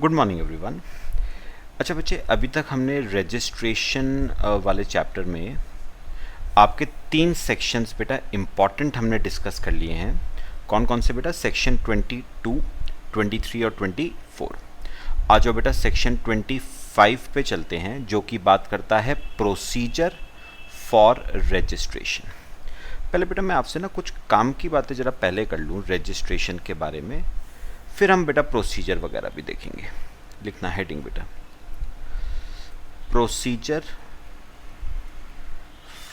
Good morning everyone. अच्छा बच्चे, अभी तक हमने रजिस्ट्रेशन वाले चैप्टर में आपके 3 सेक्शंस बेटा इम्पॉर्टेंट हमने डिस्कस कर लिए हैं। कौन कौन से बेटा? सेक्शन 22, 23 और 24। आज जो बेटा सेक्शन 25 पे चलते हैं, जो कि बात करता है प्रोसीजर फॉर रजिस्ट्रेशन। पहले बेटा मैं आपसे ना कुछ काम की बातें ज़रा पहले कर लूँ रजिस्ट्रेशन के बारे में, फिर हम बेटा प्रोसीजर वगैरह भी देखेंगे। लिखना हेडिंग बेटा, procedure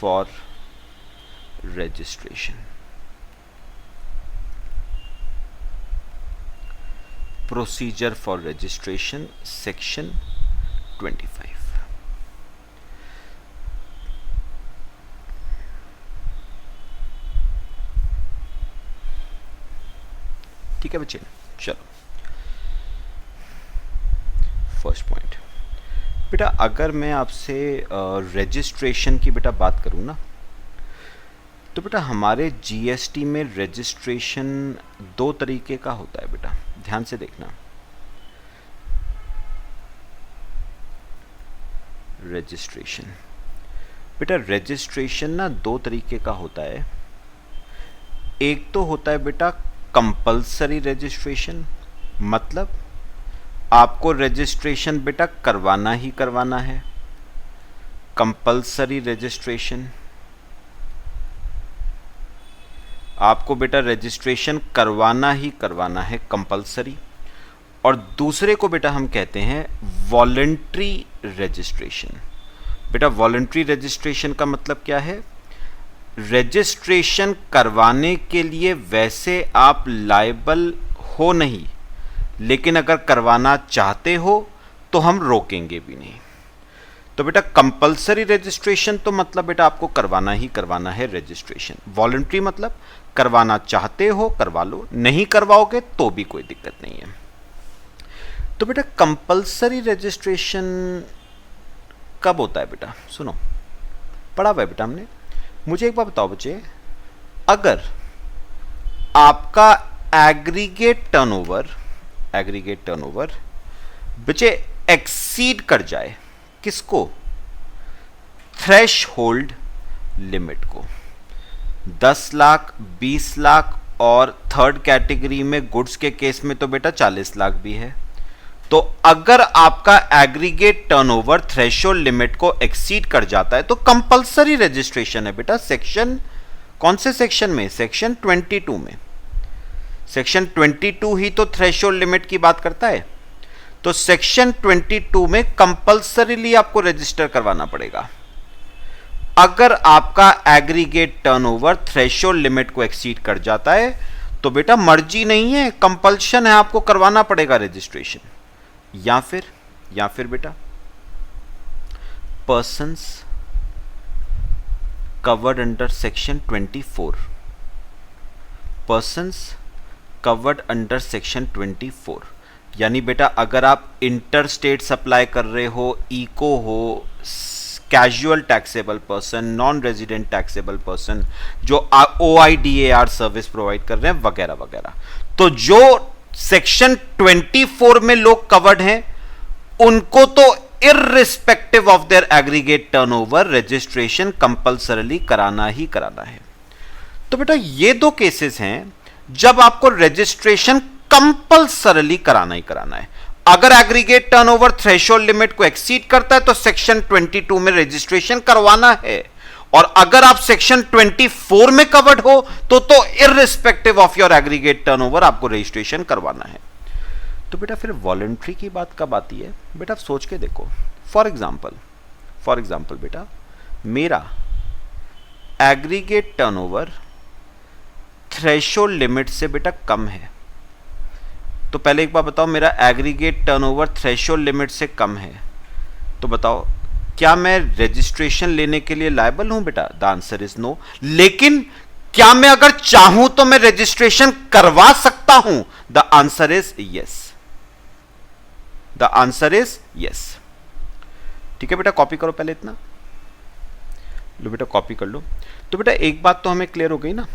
for registration. Procedure for registration section 25। ठीक है बच्चे, चलो फर्स्ट पॉइंट बेटा, अगर मैं आपसे रजिस्ट्रेशन की बेटा बात करूं ना, तो बेटा हमारे जीएसटी में रजिस्ट्रेशन 2 तरीके का होता है बेटा, ध्यान से देखना। रजिस्ट्रेशन बेटा, रजिस्ट्रेशन ना 2 तरीके का होता है। एक तो होता है बेटा कंपल्सरी रजिस्ट्रेशन, मतलब आपको रजिस्ट्रेशन बेटा करवाना ही करवाना है। कंपल्सरी रजिस्ट्रेशन, आपको बेटा रजिस्ट्रेशन करवाना ही करवाना है, कंपल्सरी। और दूसरे को बेटा हम कहते हैं वॉलंटरी रजिस्ट्रेशन। बेटा वॉलंटरी रजिस्ट्रेशन का मतलब क्या है? रजिस्ट्रेशन करवाने के लिए वैसे आप लायबल हो नहीं, लेकिन अगर करवाना चाहते हो तो हम रोकेंगे भी नहीं। तो बेटा कंपल्सरी रजिस्ट्रेशन तो मतलब बेटा आपको करवाना ही करवाना है रजिस्ट्रेशन। वॉलंटरी मतलब करवाना चाहते हो करवा लो, नहीं करवाओगे तो भी कोई दिक्कत नहीं है। तो बेटा कंपल्सरी रजिस्ट्रेशन कब होता है बेटा? सुनो, पढ़ा हुआ है बेटा हमने। मुझे एक बात बताओ बच्चे, अगर आपका एग्रीगेट टर्नओवर बच्चे एक्सीड कर जाए किसको? थ्रेशहोल्ड लिमिट को। 10 लाख, 20 लाख और थर्ड कैटेगरी में गुड्स के केस में तो बेटा 40 लाख भी है। तो अगर आपका एग्रीगेट टर्नओवर थ्रेशहोल्ड लिमिट को एक्सीड कर जाता है तो कंपल्सरी रजिस्ट्रेशन है बेटा। सेक्शन कौन से सेक्शन में? सेक्शन 22 में। सेक्शन 22 ही तो थ्रेशहोल्ड लिमिट की बात करता है। तो सेक्शन 22 में कंपल्सरीली आपको रजिस्टर करवाना पड़ेगा। अगर आपका एग्रीगेट टर्नओवर थ्रेशहोल्ड लिमिट को एक्सीड कर जाता है तो बेटा मर्जी नहीं है, कंपल्शन है, आपको करवाना पड़ेगा रजिस्ट्रेशन। या फिर बेटा persons covered under section 24, persons covered under section 24, यानी बेटा अगर आप इंटर स्टेट सप्लाई कर रहे हो, इको हो, casual taxable person, non resident taxable person, जो OIDAR सर्विस प्रोवाइड कर रहे हैं वगैरह वगैरह, तो जो सेक्शन 24 में लोग कवर्ड हैं उनको तो irrespective of their aggregate turnover registration compulsorily कराना ही कराना है। तो बेटा ये 2 केसेस हैं जब आपको रजिस्ट्रेशन कंपल्सरीली कराना ही कराना है। अगर एग्रीगेट टर्नओवर थ्रेशहोल्ड लिमिट को एक्सीड करता है तो सेक्शन 22 में रजिस्ट्रेशन करवाना है, और अगर आप सेक्शन 24 में कवर्ड हो तो irrespective of your aggregate turnover आपको रजिस्ट्रेशन करवाना है। तो बेटा फिर वॉलंटरी की बात कब आती है? बेटा सोच के देखो, फॉर एग्जाम्पल बेटा मेरा एग्रीगेट टर्नओवर थ्रेशहोल्ड लिमिट से बेटा कम है। तो पहले एक बार बताओ, मेरा एग्रीगेट टर्नओवर थ्रेशहोल्ड लिमिट से कम है, तो बताओ क्या मैं रजिस्ट्रेशन लेने के लिए लायबल हूं बेटा? The answer is no. लेकिन क्या मैं अगर चाहूं तो मैं रजिस्ट्रेशन करवा सकता हूं? The answer is yes. The answer is yes. ठीक है बेटा, कॉपी करो पहले इतना, लो बेटा कॉपी कर लो। तो बेटा एक बात तो हमें क्लियर हो गई ना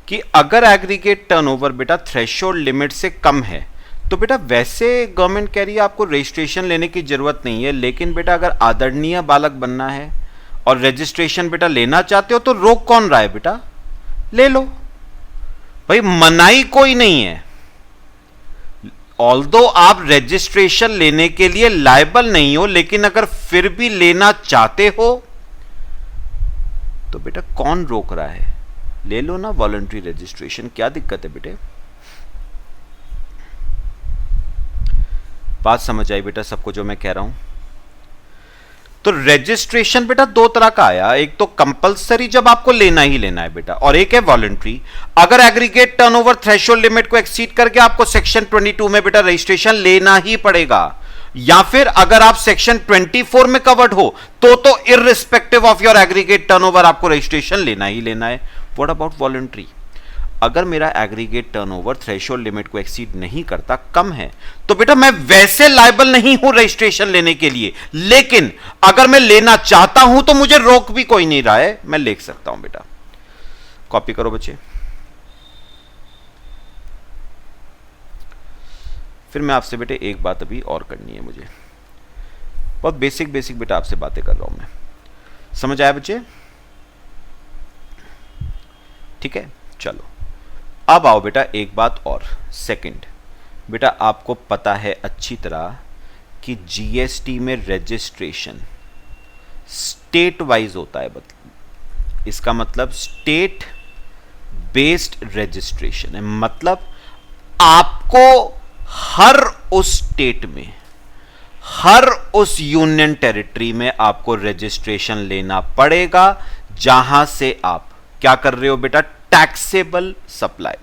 कि अगर एग्रीगेट टर्नओवर बेटा थ्रेशहोल्ड लिमिट से कम है तो बेटा वैसे गवर्नमेंट कह रही है आपको रजिस्ट्रेशन लेने की जरूरत नहीं है, लेकिन बेटा अगर आदरणीय बालक बनना है और रजिस्ट्रेशन बेटा लेना चाहते हो तो रोक कौन रहा है बेटा, ले लो भाई, मनाही कोई नहीं है। ऑल्दो आप रजिस्ट्रेशन लेने के लिए लायबल नहीं हो, लेकिन अगर फिर भी लेना चाहते हो तो बेटा कौन रोक रहा है, ले लो ना वॉलंटरी रजिस्ट्रेशन, क्या दिक्कत है बेटे। बात समझ आई बेटा सबको जो मैं कह रहा हूं। तो रजिस्ट्रेशन बेटा दो तरह का आया, एक तो कंपलसरी जब आपको लेना ही लेना है बेटा, और एक है वॉलंटरी। अगर एग्रीगेट टर्नओवर थ्रेशोल्ड लिमिट को एक्सीड करके आपको सेक्शन 22 में बेटा रजिस्ट्रेशन लेना ही पड़ेगा, या फिर अगर आप सेक्शन 24 में कवर्ड हो तो irrespective of your aggregate turnover आपको रजिस्ट्रेशन लेना ही लेना है। What about voluntary? अगर मेरा एग्रीगेट टर्नओवर थ्रेशोल्ड लिमिट को एक्सीड नहीं करता, कम है, तो बेटा मैं वैसे लायबल नहीं हूं रजिस्ट्रेशन लेने के लिए, लेकिन अगर मैं लेना चाहता हूं तो मुझे रोक भी कोई नहीं रहा है, मैं ले सकता हूं बेटा। कॉपी करो बच्चे। फिर मैं आपसे बेटे एक बात अभी और करनी है मुझे, बहुत बेसिक बेसिक बेटा आपसे बातें कर रहा हूं मैं, समझ आया बच्चे? ठीक है, चलो अब आओ बेटा एक बात और। सेकंड बेटा आपको पता है अच्छी तरह कि जीएसटी में रजिस्ट्रेशन स्टेट वाइज होता है, इसका मतलब स्टेट बेस्ड रजिस्ट्रेशन है, मतलब आपको हर उस स्टेट में, हर उस यूनियन टेरिटरी में आपको रजिस्ट्रेशन लेना पड़ेगा जहां से आप क्या कर रहे हो बेटा, टैक्सेबल सप्लाई।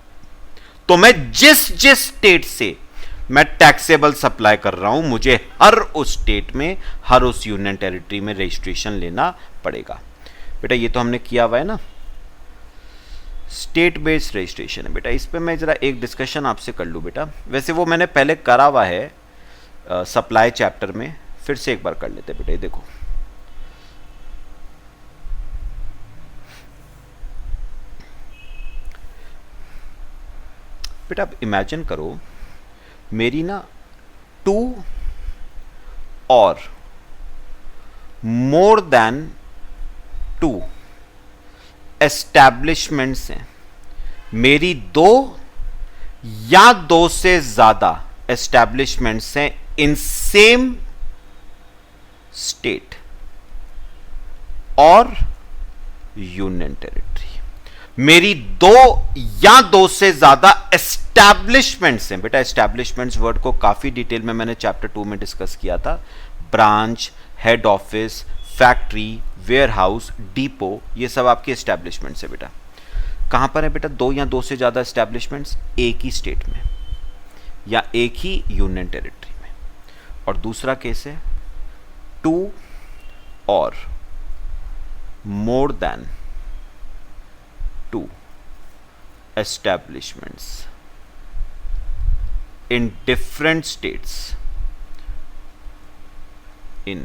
तो मैं जिस जिस स्टेट से मैं टैक्सेबल सप्लाई कर रहा हूं, मुझे हर उस स्टेट में, हर उस यूनियन टेरिटरी में रजिस्ट्रेशन लेना पड़ेगा बेटा। ये तो हमने किया हुआ है ना, स्टेट बेस्ड रजिस्ट्रेशन है बेटा। इस पे मैं जरा एक डिस्कशन आपसे कर लूं बेटा, वैसे वो मैंने पहले करा हुआ है सप्लाई चैप्टर में, फिर से एक बार कर लेते बेटा। ये देखो बेटा, अब इमेजिन करो मेरी ना 2 और मोर देन 2 एस्टैब्लिशमेंट्स हैं, मेरी 2 या 2 से ज्यादा एस्टैब्लिशमेंट्स हैं इन सेम स्टेट और यूनियन टेरिटरी। मेरी 2 या 2 से ज्यादा एस्टैब्लिशमेंट्स हैं बेटा। एस्टैब्लिशमेंट्स वर्ड को काफी डिटेल में मैंने चैप्टर 2 में डिस्कस किया था। Branch, head office, factory, warehouse, depot, ये सब आपकी एस्टैब्लिशमेंट्स है बेटा। कहां पर है बेटा 2 या 2 से ज्यादा एस्टैब्लिशमेंट्स? एक ही स्टेट में या एक ही यूनियन टेरिटरी में। और दूसरा केस है 2 और more then 2 establishments in different states, in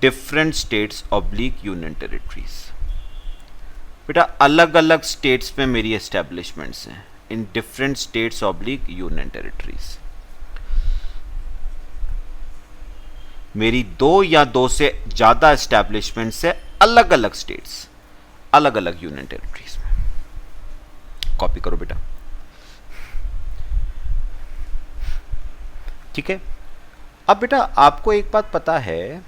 different states oblique union territories। बेटा अलग अलग स्टेट्स में मेरी एस्टैब्लिशमेंट्स हैं, इन different states oblique union territories. मेरी 2 या 2 से ज्यादा एस्टैब्लिशमेंट्स है अलग अलग स्टेट्स, अलग अलग यूनियन टेरिटरीज में। कॉपी करो बेटा, ठीक है। अब बेटा आपको एक बात पता है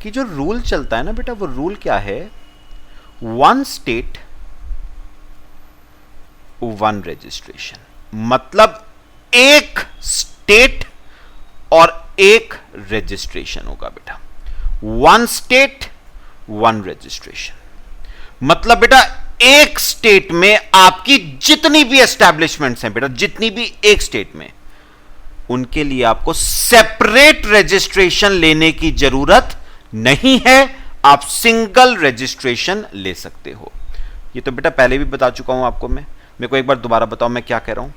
कि जो रूल चलता है ना बेटा, वो रूल क्या है? 1 स्टेट 1 रजिस्ट्रेशन, मतलब एक स्टेट और एक रजिस्ट्रेशन होगा बेटा। 1 स्टेट 1 रजिस्ट्रेशन, मतलब बेटा एक स्टेट में आपकी जितनी भी एस्टैब्लिशमेंट्स हैं बेटा, जितनी भी एक स्टेट में, उनके लिए आपको सेपरेट रजिस्ट्रेशन लेने की जरूरत नहीं है, आप सिंगल रजिस्ट्रेशन ले सकते हो। ये तो बेटा पहले भी बता चुका हूं आपको मैं, मेरे को एक बार दोबारा बताओ मैं क्या कह रहा हूं।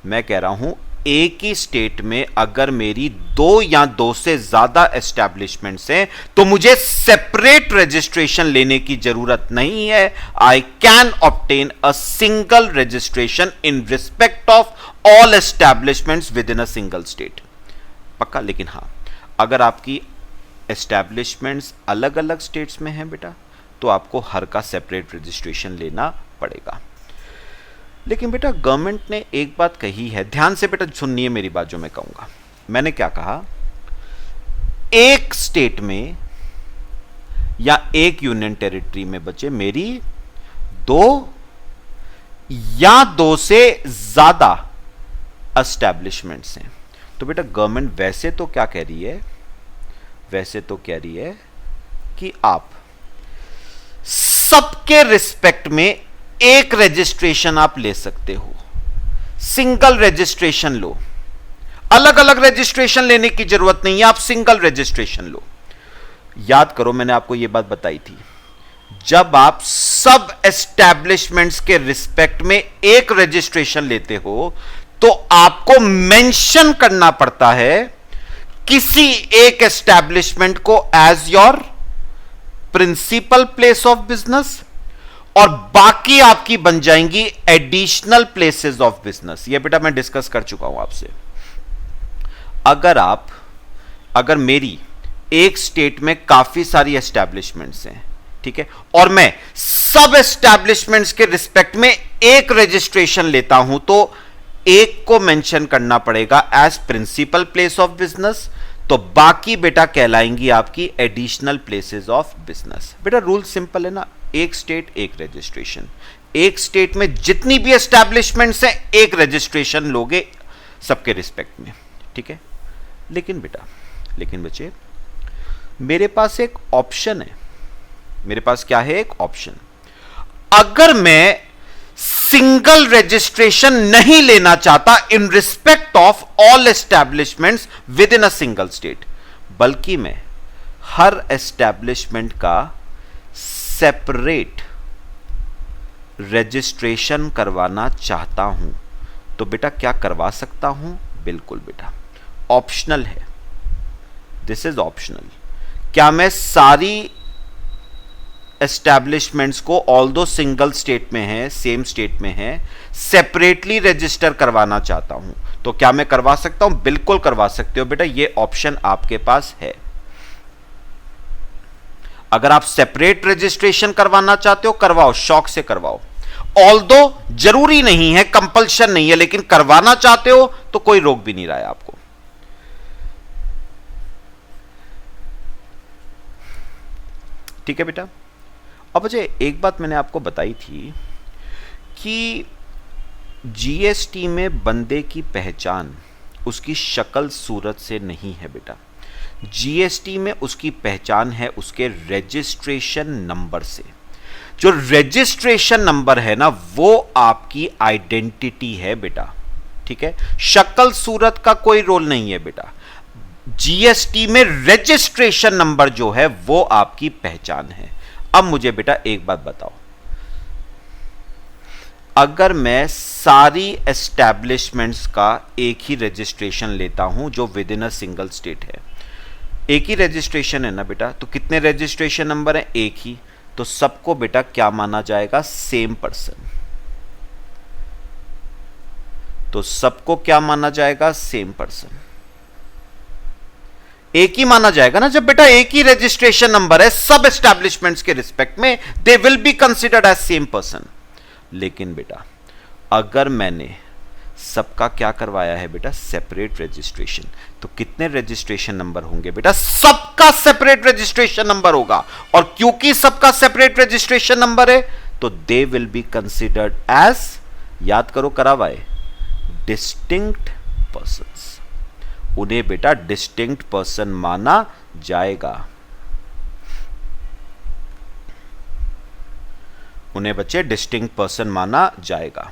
मैं कह रहा हूं एक ही स्टेट में अगर मेरी 2 या 2 से ज्यादा एस्टैब्लिशमेंट्स हैं तो मुझे सेपरेट रजिस्ट्रेशन लेने की जरूरत नहीं है। I can obtain a single registration in respect of all establishments with in a single state. पक्का? लेकिन हां, अगर आपकी एस्टैब्लिशमेंट्स अलग अलग स्टेट्स में हैं बेटा, तो आपको हर का सेपरेट रजिस्ट्रेशन लेना पड़ेगा। लेकिन बेटा गवर्नमेंट ने एक बात कही है, ध्यान से बेटा सुनिए मेरी बात जो मैं कहूंगा। मैंने क्या कहा, एक स्टेट में या एक यूनियन टेरिटरी में बचे मेरी दो या दो से ज्यादा एस्टैब्लिशमेंट्स हैं। तो बेटा गवर्नमेंट वैसे तो क्या कह रही है, वैसे तो कह रही है कि आप सबके रिस्पेक्ट में एक रजिस्ट्रेशन आप ले सकते हो, सिंगल रजिस्ट्रेशन लो, अलग अलग रजिस्ट्रेशन लेने की जरूरत नहीं है, आप सिंगल रजिस्ट्रेशन लो। याद करो मैंने आपको यह बात बताई थी, जब आप सब एस्टैब्लिशमेंट्स के रिस्पेक्ट में एक रजिस्ट्रेशन लेते हो तो आपको मेंशन करना पड़ता है किसी एक एस्टैब्लिशमेंट को as your principal place of business, और बाकी आपकी बन जाएंगी एडिशनल प्लेसेस ऑफ बिजनेस। यह बेटा मैं डिस्कस कर चुका हूं आपसे। अगर मेरी एक स्टेट में काफी सारी एस्टैब्लिशमेंट्स हैं, ठीक है, और मैं सब एस्टैब्लिशमेंट्स के रिस्पेक्ट में एक रजिस्ट्रेशन लेता हूं, तो एक को मेंशन करना पड़ेगा as principal place of business, तो बाकी बेटा कहलाएंगी आपकी एडिशनल प्लेसेस ऑफ बिजनेस। बेटा रूल सिंपल है ना, एक स्टेट एक रजिस्ट्रेशन। एक स्टेट में जितनी भी एस्टैब्लिशमेंट्स हैं एक रजिस्ट्रेशन लोगे सबके रिस्पेक्ट में, ठीक है। लेकिन बच्चे मेरे पास एक ऑप्शन है, मेरे पास क्या है, एक ऑप्शन। अगर मैं सिंगल रजिस्ट्रेशन नहीं लेना चाहता in respect of all establishments with in a single state, बल्कि मैं हर एस्टैब्लिशमेंट का सेपरेट रजिस्ट्रेशन करवाना चाहता हूं, तो बेटा क्या करवा सकता हूं? बिल्कुल बेटा, ऑप्शनल है, दिस इज ऑप्शनल। क्या मैं सारी एस्टैब्लिशमेंट्स को, ऑल्दो सिंगल स्टेट में है, सेम स्टेट में है, सेपरेटली रजिस्टर करवाना चाहता हूं, तो क्या मैं करवा सकता हूं? बिल्कुल करवा सकते हो बेटा, यह ऑप्शन आपके पास है। अगर आप सेपरेट रजिस्ट्रेशन करवाना चाहते हो करवाओ, शौक से करवाओ, ऑल्दो जरूरी नहीं है, कंपल्शन नहीं है, लेकिन करवाना चाहते हो तो कोई रोक भी नहीं रहा है आपको। ठीक है बेटा। अब मुझे एक बात मैंने आपको बताई थी कि जीएसटी में बंदे की पहचान उसकी शक्ल सूरत से नहीं है बेटा, जीएसटी में उसकी पहचान है उसके रजिस्ट्रेशन नंबर से। जो रजिस्ट्रेशन नंबर है ना वो आपकी आइडेंटिटी है बेटा, ठीक है। शक्ल सूरत का कोई रोल नहीं है बेटा, जीएसटी में रजिस्ट्रेशन नंबर जो है वो आपकी पहचान है। अब मुझे बेटा एक बात बताओ, अगर मैं सारी एस्टैब्लिशमेंट्स का एक ही रजिस्ट्रेशन लेता हूं जो with in a single state है, एक ही रजिस्ट्रेशन है ना बेटा, तो कितने रजिस्ट्रेशन नंबर हैं? एक ही, तो सबको बेटा क्या माना जाएगा? Same person. तो सबको क्या माना जाएगा? Same person. एक ही माना जाएगा ना, जब बेटा एक ही रजिस्ट्रेशन नंबर है सब एस्टैब्लिशमेंट्स के रिस्पेक्ट में, they will be considered as same person. लेकिन बेटा अगर मैंने सबका क्या करवाया है बेटा? सेपरेट रजिस्ट्रेशन, तो कितने रजिस्ट्रेशन नंबर होंगे बेटा? सबका सेपरेट रजिस्ट्रेशन नंबर होगा, और क्योंकि सबका सेपरेट रजिस्ट्रेशन नंबर है तो they will be considered as, याद करो करावाए, डिस्टिंक्ट पर्संस। उन्हें बेटा डिस्टिंक्ट पर्सन माना जाएगा, उन्हें बच्चे डिस्टिंक्ट पर्सन माना जाएगा।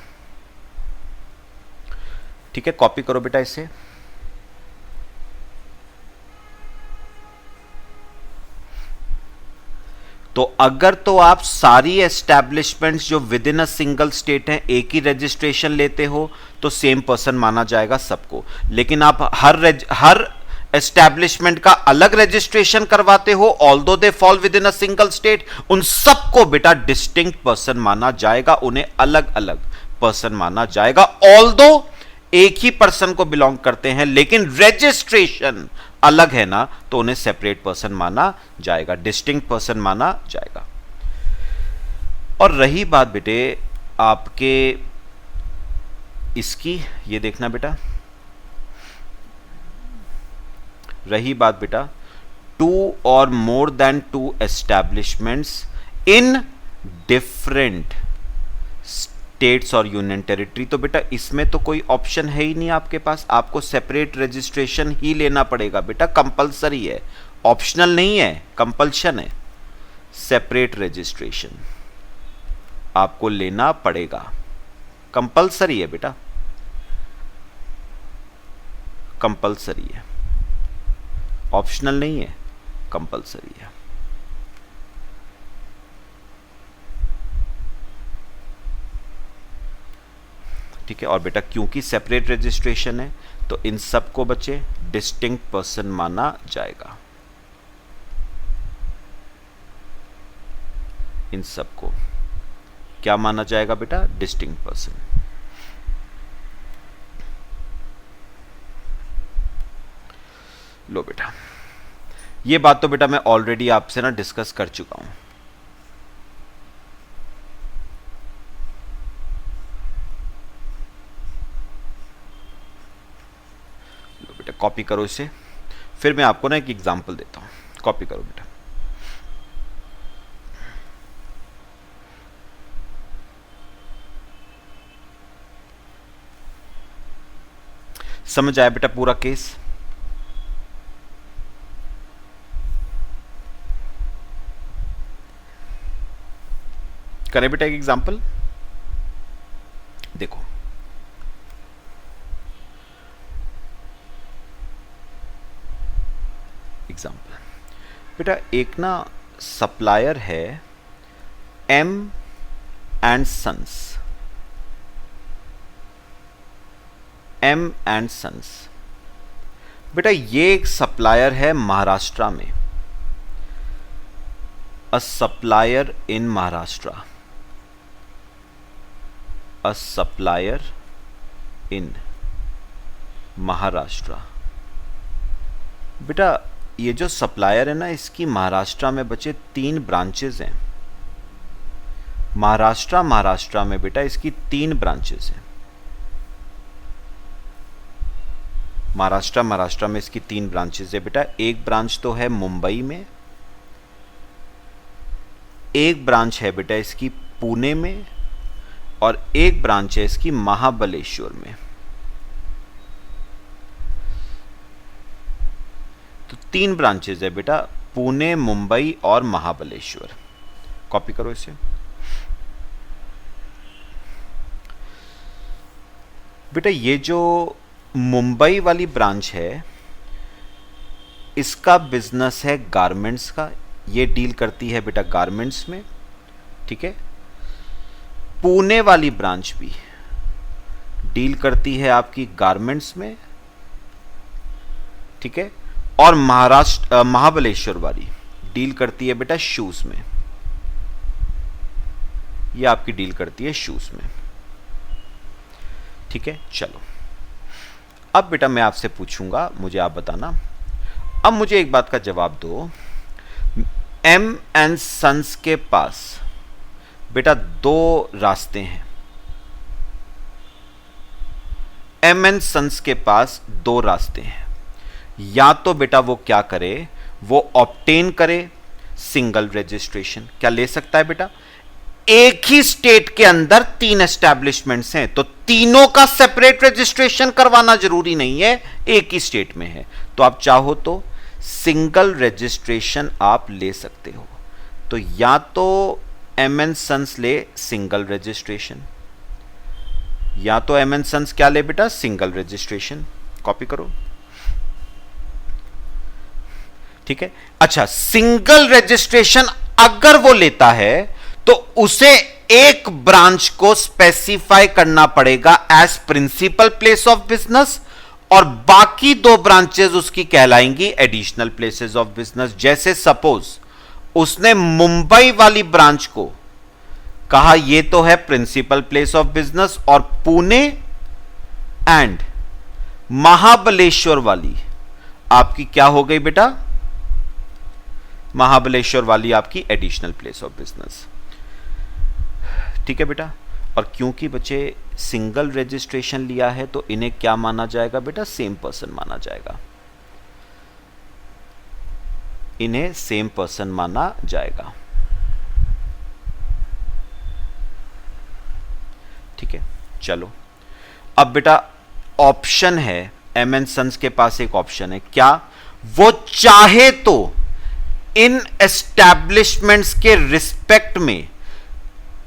ठीक है, कॉपी करो बेटा इसे। तो अगर तो आप सारी एस्टैब्लिशमेंट्स जो with in a single state हैं एक ही रजिस्ट्रेशन लेते हो तो सेम पर्सन माना जाएगा सबको, लेकिन आप हर एस्टैब्लिशमेंट का अलग रजिस्ट्रेशन करवाते हो, although they fall with in a single state, उन सबको बेटा डिस्टिंक्ट पर्सन माना जाएगा, उन्हें अलग अलग पर्सन माना जाएगा, ऑल्दो एक ही पर्सन को बिलोंग करते हैं लेकिन रजिस्ट्रेशन अलग है ना, तो उन्हें सेपरेट पर्सन माना जाएगा, डिस्टिंक्ट पर्सन माना जाएगा। और रही बात बेटे आपके इसकी, ये देखना बेटा, रही बात बेटा टू और more than two establishments in different states और यूनियन टेरिटरी, तो बेटा इसमें तो कोई ऑप्शन है ही नहीं आपके पास, आपको सेपरेट रजिस्ट्रेशन ही लेना पड़ेगा बेटा, कंपलसरी है, ऑप्शनल नहीं है, कंपल्शन है। सेपरेट रजिस्ट्रेशन आपको लेना पड़ेगा, कंपलसरी है बेटा, कंपलसरी है, ऑप्शनल नहीं है, कंपलसरी है। ठीक है, और बेटा क्योंकि सेपरेट रजिस्ट्रेशन है तो इन सबको बच्चे डिस्टिंक्ट पर्सन माना जाएगा, इन सबको क्या माना जाएगा बेटा, डिस्टिंक्ट पर्सन। लो बेटा, ये बात तो बेटा मैं ऑलरेडी आपसे ना डिस्कस कर चुका हूं, लो बेटा कॉपी करो इसे, फिर मैं आपको ना एक एग्जांपल देता हूं, कॉपी करो बेटा। समझ आया बेटा पूरा केस? करें बेटा एक एग्जांपल, देखो एग्जांपल बेटा, एक ना सप्लायर है M and sons, M and sons बेटा, ये एक सप्लायर है महाराष्ट्र में, a supplier in Maharashtra, a supplier in Maharashtra. बेटा ये जो सप्लायर है ना, इसकी महाराष्ट्र में बचे 3 ब्रांचेस हैं, महाराष्ट्र में बेटा इसकी 3 ब्रांचेस हैं, महाराष्ट्र में इसकी 3 ब्रांचेस है बेटा। एक ब्रांच तो है मुंबई में, एक ब्रांच है बेटा इसकी पुणे में, और एक ब्रांच है इसकी महाबलेश्वर में। तो 3 ब्रांचेस है बेटा, पुणे, मुंबई और महाबलेश्वर। कॉपी करो इसे बेटा। ये जो मुंबई वाली ब्रांच है इसका बिजनेस है गारमेंट्स का, ये डील करती है बेटा गारमेंट्स में, ठीक है। पुणे वाली ब्रांच भी डील करती है आपकी गारमेंट्स में, ठीक है। और महाबलेश्वर वाली डील करती है बेटा शूज में, ये आपकी डील करती है शूज में, ठीक है। चलो अब बेटा मैं आपसे पूछूंगा, मुझे आप बताना, अब मुझे एक बात का जवाब दो, एम एंड सन्स के पास बेटा 2 रास्ते हैं, एम एंड सन्स के पास 2 रास्ते हैं। या तो बेटा वो क्या करे, वो ऑब्टेन करे सिंगल रजिस्ट्रेशन, क्या ले सकता है बेटा, एक ही स्टेट के अंदर 3 एस्टैब्लिशमेंट्स हैं तो तीनों का सेपरेट रजिस्ट्रेशन करवाना जरूरी नहीं है, एक ही स्टेट में है तो आप चाहो तो सिंगल रजिस्ट्रेशन आप ले सकते हो। तो या तो एम एंड सन्स ले सिंगल रजिस्ट्रेशन, या तो एम एंड सन्स क्या ले बेटा, सिंगल रजिस्ट्रेशन। कॉपी करो, ठीक है। अच्छा, सिंगल रजिस्ट्रेशन अगर वो लेता है तो उसे एक ब्रांच को स्पेसिफाई करना पड़ेगा as principal place of business, और बाकी 2 ब्रांचेस उसकी कहलाएंगी एडिशनल प्लेसेस ऑफ बिजनेस। जैसे सपोज उसने मुंबई वाली ब्रांच को कहा ये तो है प्रिंसिपल प्लेस ऑफ बिजनेस, और पुणे एंड महाबलेश्वर वाली आपकी क्या हो गई बेटा? महाबलेश्वर वाली आपकी एडिशनल प्लेस ऑफ बिजनेस। ठीक है बेटा। और क्योंकि बच्चे सिंगल रजिस्ट्रेशन लिया है तो इन्हें क्या माना जाएगा बेटा? सेम पर्सन माना जाएगा, इन्हें सेम पर्सन माना जाएगा। ठीक है, चलो अब बेटा ऑप्शन है, एम एन सन्स के पास एक ऑप्शन है, क्या? वो चाहे तो इन एस्टैब्लिशमेंट्स के रिस्पेक्ट में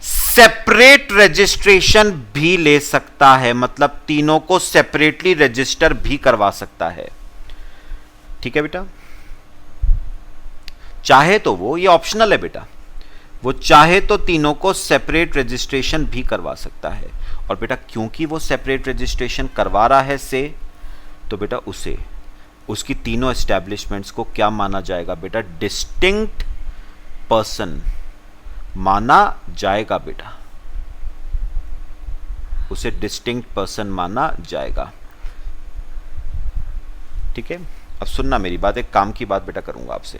सेपरेट रजिस्ट्रेशन भी ले सकता है, मतलब तीनों को सेपरेटली रजिस्टर भी करवा सकता है। ठीक है बेटा, चाहे तो वो, ये ऑप्शनल है बेटा, वो चाहे तो तीनों को सेपरेट रजिस्ट्रेशन भी करवा सकता है। और बेटा क्योंकि वो सेपरेट रजिस्ट्रेशन करवा रहा है से, तो बेटा उसे उसकी तीनों एस्टैब्लिशमेंट्स को क्या माना जाएगा बेटा? डिस्टिंक्ट पर्सन माना जाएगा बेटा, उसे डिस्टिंक्ट पर्सन माना जाएगा। ठीक है, अब सुनना मेरी बात, एक काम की बात बेटा करूंगा आपसे।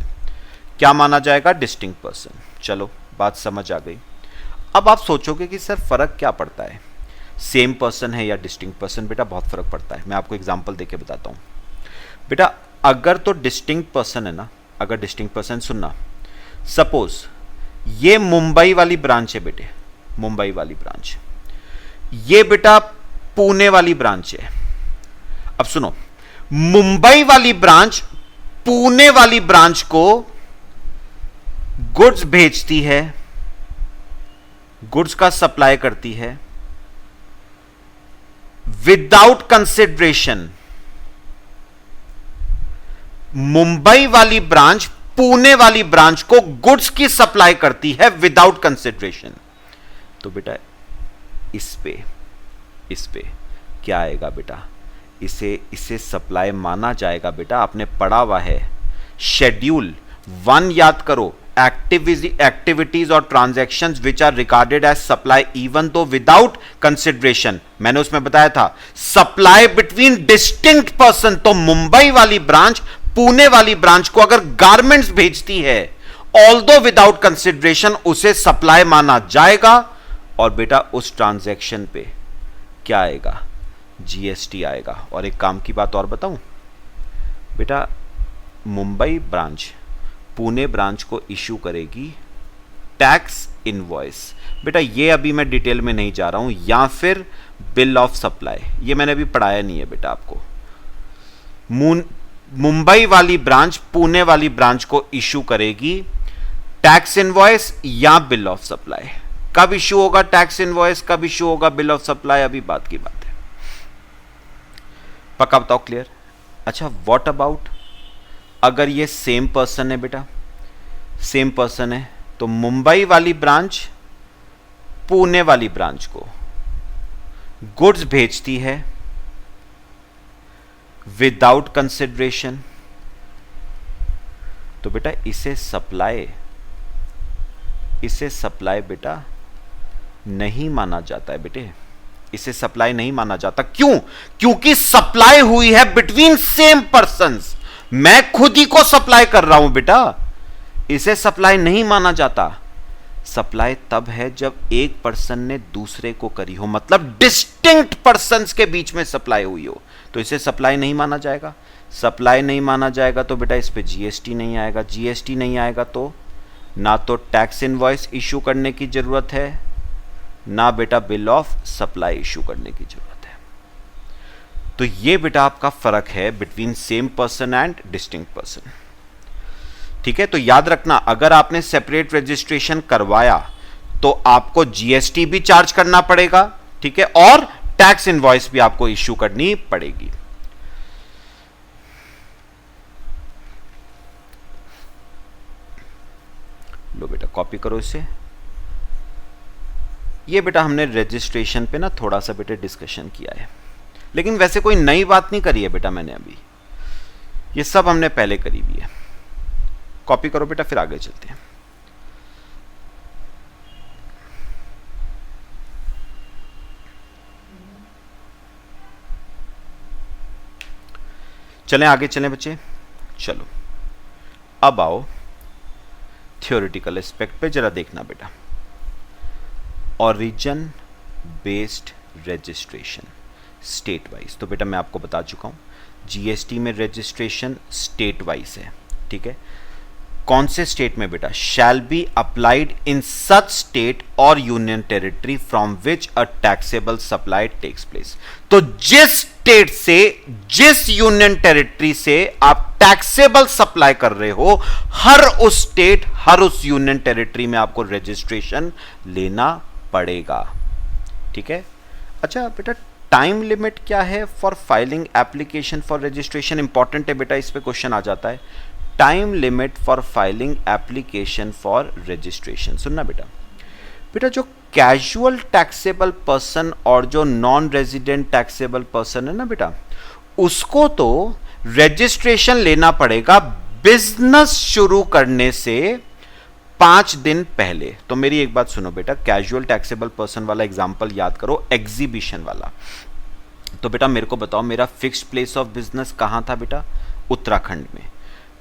क्या माना जाएगा? Distinct person. चलो बात समझ आ गई। अब आप सोचोगे कि सर फर्क क्या पड़ता है, सेम पर्सन है या डिस्टिंक्ट पर्सन? बेटा बहुत फर्क पड़ता है, मैं आपको एग्जांपल देके बताता हूं। बेटा अगर तो डिस्टिंक्ट पर्सन है ना, अगर डिस्टिंक्ट पर्सन, सुनना, सपोज ये मुंबई वाली ब्रांच है बेटे, मुंबई वाली ब्रांच, ये बेटा पुणे वाली ब्रांच है। अब सुनो, मुंबई वाली ब्रांच पुणे वाली ब्रांच को गुड्स भेजती है, गुड्स का सप्लाई करती है विदाउट कंसिडरेशन। मुंबई वाली ब्रांच पुणे वाली ब्रांच को गुड्स की सप्लाई करती है विदाउट कंसिडरेशन। तो बेटा इस पे क्या आएगा बेटा? इसे सप्लाई माना जाएगा बेटा। आपने पढ़ा हुआ है शेड्यूल 1, याद करो, एक्टिविटीज और transactions which are regarded as supply even though without consideration. मैंने उसमें बताया था सप्लाई बिटवीन डिस्टिंक्ट पर्सन। तो मुंबई वाली ब्रांच पुणे वाली ब्रांच को अगर गारमेंट्स भेजती है ऑल्दो विदाउट कंसिडरेशन, उसे सप्लाई माना जाएगा। और बेटा उस ट्रांजैक्शन पे क्या आएगा? जीएसटी आएगा। और एक काम की बात और बताऊं बेटा, मुंबई ब्रांच पुणे ब्रांच को इशू करेगी टैक्स इनवॉइस। बेटा ये अभी मैं डिटेल में नहीं जा रहा हूं, या फिर बिल ऑफ सप्लाई, ये मैंने अभी पढ़ाया नहीं है बेटा आपको। मुंबई वाली ब्रांच पुणे वाली ब्रांच को इशू करेगी टैक्स इनवॉइस या बिल ऑफ सप्लाई। कब इशू होगा टैक्स इनवॉइस, कब इशू होगा बिल ऑफ सप्लाई, अभी बात की बात है। पक्का बताओ, क्लियर? अच्छा, व्हाट अबाउट अगर ये सेम पर्सन है बेटा, सेम पर्सन है, तो मुंबई वाली ब्रांच पुणे वाली ब्रांच को गुड्स भेजती है विदाउट कंसिडरेशन, तो बेटा इसे सप्लाई बेटा नहीं माना जाता है बेटे, इसे सप्लाई नहीं माना जाता। क्यों? क्योंकि सप्लाई हुई है बिटवीन सेम पर्सन्स। मैं खुद ही को सप्लाई कर रहा हूं बेटा, इसे सप्लाई नहीं माना जाता। सप्लाई तब है जब एक पर्सन ने दूसरे को करी हो, मतलब डिस्टिंक्ट पर्सन्स के बीच में सप्लाई हुई हो, तो इसे सप्लाई नहीं माना जाएगा। सप्लाई नहीं माना जाएगा तो बेटा इस पे जीएसटी नहीं आएगा। जीएसटी नहीं आएगा तो ना तो टैक्स इनवॉइस इशू करने की जरूरत है, ना बेटा बिल ऑफ सप्लाई इशू करने की जरूरत है। तो ये बेटा आपका फर्क है between same person and distinct person. ठीक है, तो याद रखना, अगर आपने सेपरेट रजिस्ट्रेशन करवाया तो आपको जीएसटी भी चार्ज करना पड़ेगा, ठीक है, और टैक्स इनवॉइस भी आपको इश्यू करनी पड़ेगी। लो बेटा कॉपी करो इसे। ये बेटा हमने रजिस्ट्रेशन पे ना थोड़ा सा बेटा डिस्कशन किया है, लेकिन वैसे कोई नई बात नहीं करी है बेटा मैंने अभी, ये सब हमने पहले करी हुई है। कॉपी करो बेटा, फिर आगे चलते हैं। चलें आगे चलें बच्चे, चलो अब आओ थ्योरेटिकल एस्पेक्ट पे जरा देखना बेटा। Origin based registration state wise, तो बेटा मैं आपको बता चुका हूं जीएसटी में रजिस्ट्रेशन स्टेट वाइज है, ठीक है। कौन से स्टेट में बेटा? Shall be applied in such state और union territory from which a taxable supply takes place. तो जिस स्टेट से, जिस यूनियन टेरिटरी से आप टैक्सेबल सप्लाई कर रहे हो, हर उस स्टेट, हर उस यूनियन टेरिटरी में आपको रजिस्ट्रेशन लेना पड़ेगा, ठीक है। अच्छा बेटा, टाइम लिमिट क्या है for filing application for registration? Important है बेटा, इस पे क्वेश्चन आ जाता है। Time limit for filing application for registration, सुनना बेटा। बेटा जो कैजुअल टैक्सेबल पर्सन और जो नॉन रेजिडेंट टैक्सेबल पर्सन है ना बेटा, उसको तो रजिस्ट्रेशन लेना पड़ेगा बिजनेस शुरू करने से 5 दिन पहले। तो मेरी एक बात सुनो बेटा, कैजुअल टैक्सेबल पर्सन वाला एग्जांपल याद करो, एग्जीबिशन वाला। तो बेटा मेरे को बताओ, मेरा फिक्स्ड प्लेस ऑफ बिजनेस कहां था बेटा? उत्तराखंड में।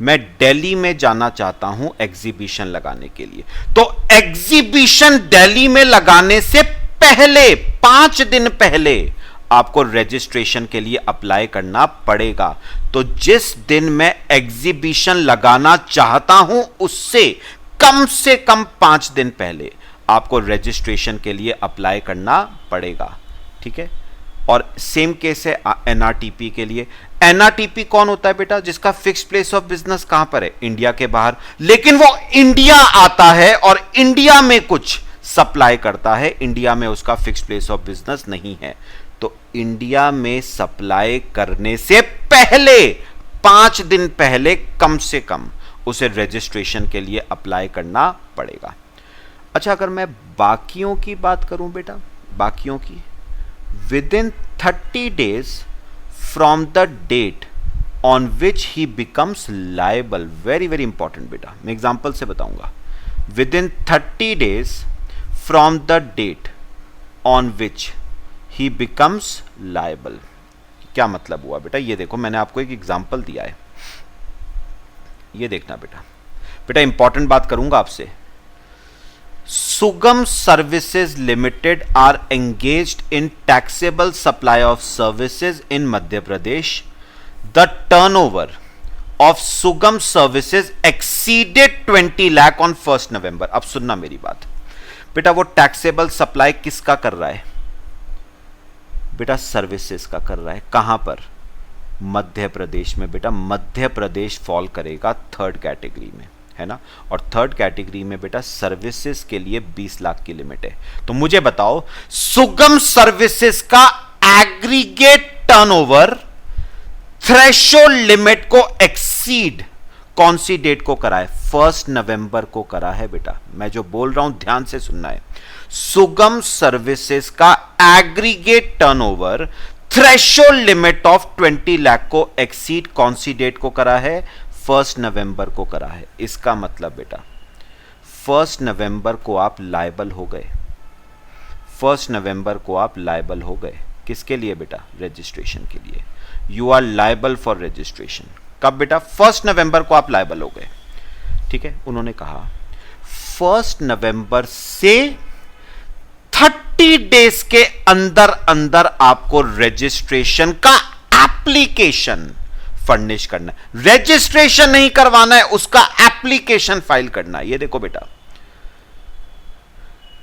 मैं दिल्ली में जाना चाहता हूं एग्जीबिशन लगाने के लिए, तो एग्जीबिशन दिल्ली में लगाने से पहले 5 दिन पहले आपको रजिस्ट्रेशन के लिए अप्लाई करना पड़ेगा। तो जिस दिन मैं एग्जीबिशन लगाना चाहता हूं उससे कम से कम 5 दिन पहले आपको रजिस्ट्रेशन के लिए अप्लाई करना पड़ेगा, ठीक है। और सेम केस है एनआरटीपी के लिए। एनआरटीपी कौन होता है बेटा? जिसका फिक्स प्लेस ऑफ बिजनेस कहां पर है? इंडिया के बाहर, लेकिन वो इंडिया आता है और इंडिया में कुछ सप्लाई करता है, इंडिया में उसका फिक्स प्लेस ऑफ बिजनेस नहीं है। तो इंडिया में सप्लाई करने से पहले 5 दिन पहले कम से कम उसे रजिस्ट्रेशन के लिए अप्लाई करना पड़ेगा। अच्छा अगर मैं बाकियों की बात करूं बेटा, बाकियों की, within 30 days from the date on which he becomes liable, very very important बेटा, मैं एग्जांपल से बताऊंगा। within 30 days from the date on which he becomes liable, क्या मतलब हुआ बेटा? ये देखो मैंने आपको एक एग्जांपल दिया है, ये देखना बेटा। बेटा इंपॉर्टेंट बात करूंगा आपसे। Sugam services limited are engaged in taxable supply of services in Madhya Pradesh. The turnover of Sugam services exceeded 20 lakh on 1 November. अब सुनना मेरी बात बेटा, वो टैक्सेबल सप्लाई किसका कर रहा है बेटा? सर्विसेज का कर रहा है। कहां पर? मध्य प्रदेश में बेटा। मध्य प्रदेश फॉल करेगा 3rd कैटेगरी में, है ना। और 3rd कैटेगरी में बेटा सर्विसेज के लिए 20 लाख की लिमिट है। तो मुझे बताओ, सुगम सर्विसेज का एग्रीगेट टर्नओवर थ्रेशोल्ड लिमिट को एक्सीड कौन सी डेट को करा है? 1 नवंबर को करा है बेटा। मैं जो बोल रहा हूं ध्यान से सुनना है। सुगम सर्विसेज का aggregate turnover threshold limit of 20 lakh को एक्सीड कौन सी डेट को करा है? 1 नवंबर को करा है। इसका मतलब बेटा 1 नवंबर को आप लायबल हो गए। 1 नवंबर को आप लायबल हो गए। किसके लिए बेटा? रजिस्ट्रेशन के लिए। You are liable for registration. कब बेटा? 1 नवंबर को आप लायबल हो गए, ठीक है। उन्होंने कहा 1 नवंबर से 30 डेज के अंदर अंदर आपको रजिस्ट्रेशन का एप्लीकेशन फर्निश करना है। रजिस्ट्रेशन नहीं करवाना है, उसका एप्लीकेशन फाइल करना है। ये देखो बेटा,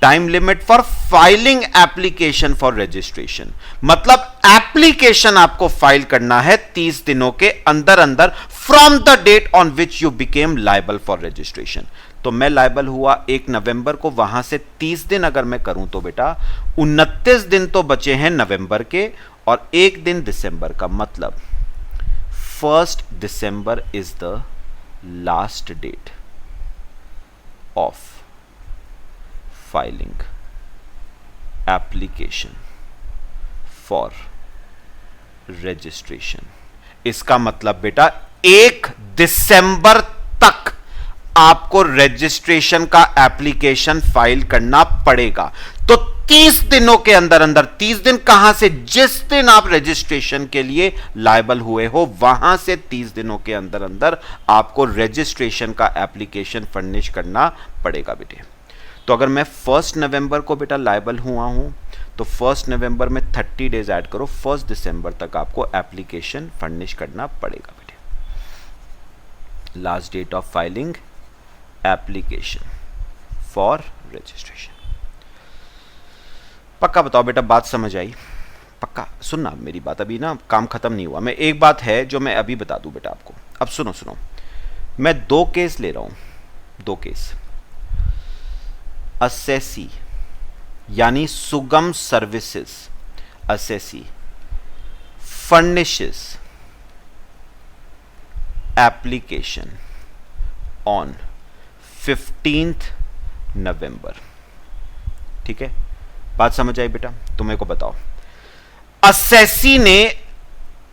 time limit for filing application for registration, मतलब एप्लीकेशन आपको फाइल करना है 30 दिनों के अंदर अंदर from the date on which you became liable for registration. तो मैं लायबल हुआ 1 नवंबर को, वहां से 30 दिन अगर मैं करूं तो बेटा 29 दिन तो बचे हैं नवंबर के और 1 दिन दिसंबर का। मतलब 1 December is the last date of filing application for registration. इसका मतलब बेटा 1 दिसंबर तक आपको रजिस्ट्रेशन का एप्लीकेशन फाइल करना पड़ेगा। तो 30 दिनों के अंदर अंदर, 30 दिन कहां से, जिस दिन आप रजिस्ट्रेशन के लिए लायबल हुए हो वहां से 30 दिनों के अंदर अंदर आपको रजिस्ट्रेशन का एप्लीकेशन फर्निश करना पड़ेगा बेटे। तो अगर मैं 1 नवंबर को बेटा लायबल हुआ हूं तो 1 नवंबर में 30 डेज ऐड करो, 1 दिसंबर तक आपको एप्लीकेशन फर्निश करना पड़ेगा बेटे। Last date of filing application for registration. पक्का बताओ बेटा, बात समझ आई? पक्का सुनना मेरी बात, अभी ना काम खत्म नहीं हुआ। मैं एक बात है जो मैं अभी बता दूं बेटा आपको। अब सुनो, मैं 2 केस ले रहा हूं, 2 केस। असेसी यानी सुगम services, assessee furnishes application on 15th नवंबर। ठीक है, बात समझ आई बेटा? तो मेरे को बताओ, असेसी ने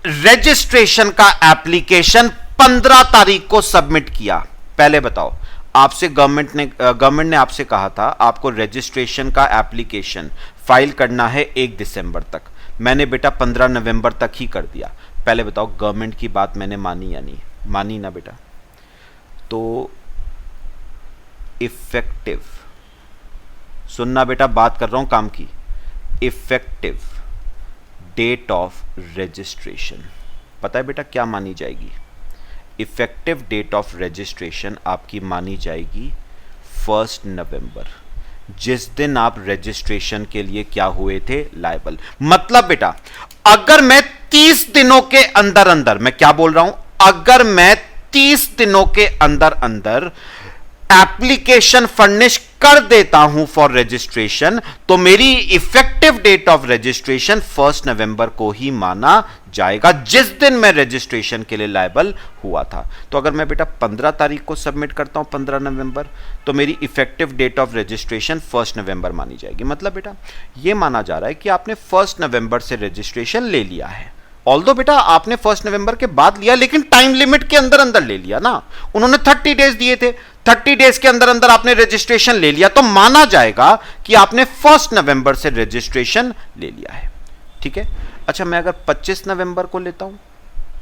रजिस्ट्रेशन का एप्लीकेशन 15 तारीख को सबमिट किया। पहले बताओ, आपसे गवर्नमेंट ने आपसे कहा था आपको रजिस्ट्रेशन का एप्लीकेशन फाइल करना है 1 दिसंबर तक। मैंने बेटा 15 नवंबर तक ही कर दिया। पहले बताओ, गवर्नमेंट की बात मैंने मानी या नहीं मानी? ना बेटा। तो इफेक्टिव, सुनना बेटा, बात कर रहा हूं काम की। इफेक्टिव डेट ऑफ रजिस्ट्रेशन पता है बेटा क्या मानी जाएगी? इफेक्टिव डेट ऑफ रजिस्ट्रेशन आपकी मानी जाएगी 1 नवंबर, जिस दिन आप रजिस्ट्रेशन के लिए क्या हुए थे, लायबल। मतलब बेटा, अगर मैं 30 दिनों के अंदर अंदर, मैं क्या बोल रहा हूं, अगर मैं 30 दिनों के अंदर अंदर एप्लीकेशन फर्निश कर देता हूं फॉर रजिस्ट्रेशन, तो मेरी इफेक्टिव डेट ऑफ रजिस्ट्रेशन 1 नवंबर को ही माना जाएगा, जिस दिन मैं रजिस्ट्रेशन के लिए लायबल हुआ था। तो अगर मैं बेटा 15 तारीख को सबमिट करता हूं, 15 नवंबर, तो मेरी इफेक्टिव डेट ऑफ रजिस्ट्रेशन 1 नवंबर मानी जाएगी। मतलब बेटा यह माना जा रहा है कि आपने 1 नवंबर से रजिस्ट्रेशन ले लिया है। ऑल्दो बेटा आपने 1 नवंबर के बाद लिया, लेकिन टाइम लिमिट के अंदर अंदर ले लिया ना। उन्होंने 30 डेज दिए थे, 30 डेज के अंदर अंदर आपने रजिस्ट्रेशन ले लिया, तो माना जाएगा कि आपने 1 नवंबर से रजिस्ट्रेशन ले लिया है। ठीक है। अच्छा, मैं अगर 25 नवंबर को लेता हूं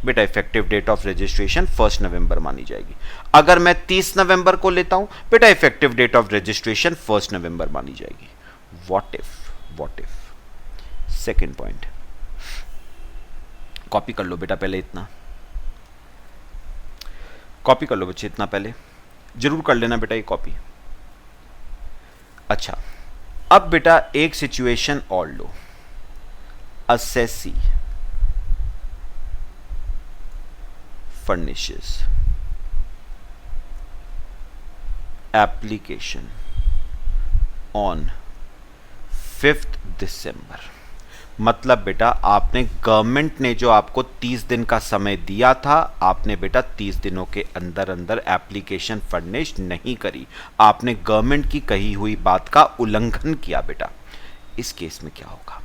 बेटा, इफेक्टिव डेट ऑफ रजिस्ट्रेशन 1 नवंबर मानी जाएगी। अगर मैं 30 नवंबर को लेता हूं बेटा, इफेक्टिव डेट ऑफ रजिस्ट्रेशन 1 नवंबर मानी जाएगी। What if second point, copy कर लो बेटा पहले, इतना कॉपी कर लो बच्चे, इतना पहले जरूर कर लेना बेटा ये कॉपी। अच्छा, अब बेटा एक सिचुएशन और लो। Assessee furnishes application on 5th December. मतलब बेटा आपने, गवर्नमेंट ने जो आपको 30 दिन का समय दिया था, आपने बेटा 30 दिनों के अंदर अंदर एप्लीकेशन फर्निश नहीं करी, आपने गवर्नमेंट की कही हुई बात का उल्लंघन किया बेटा। इस केस में क्या होगा,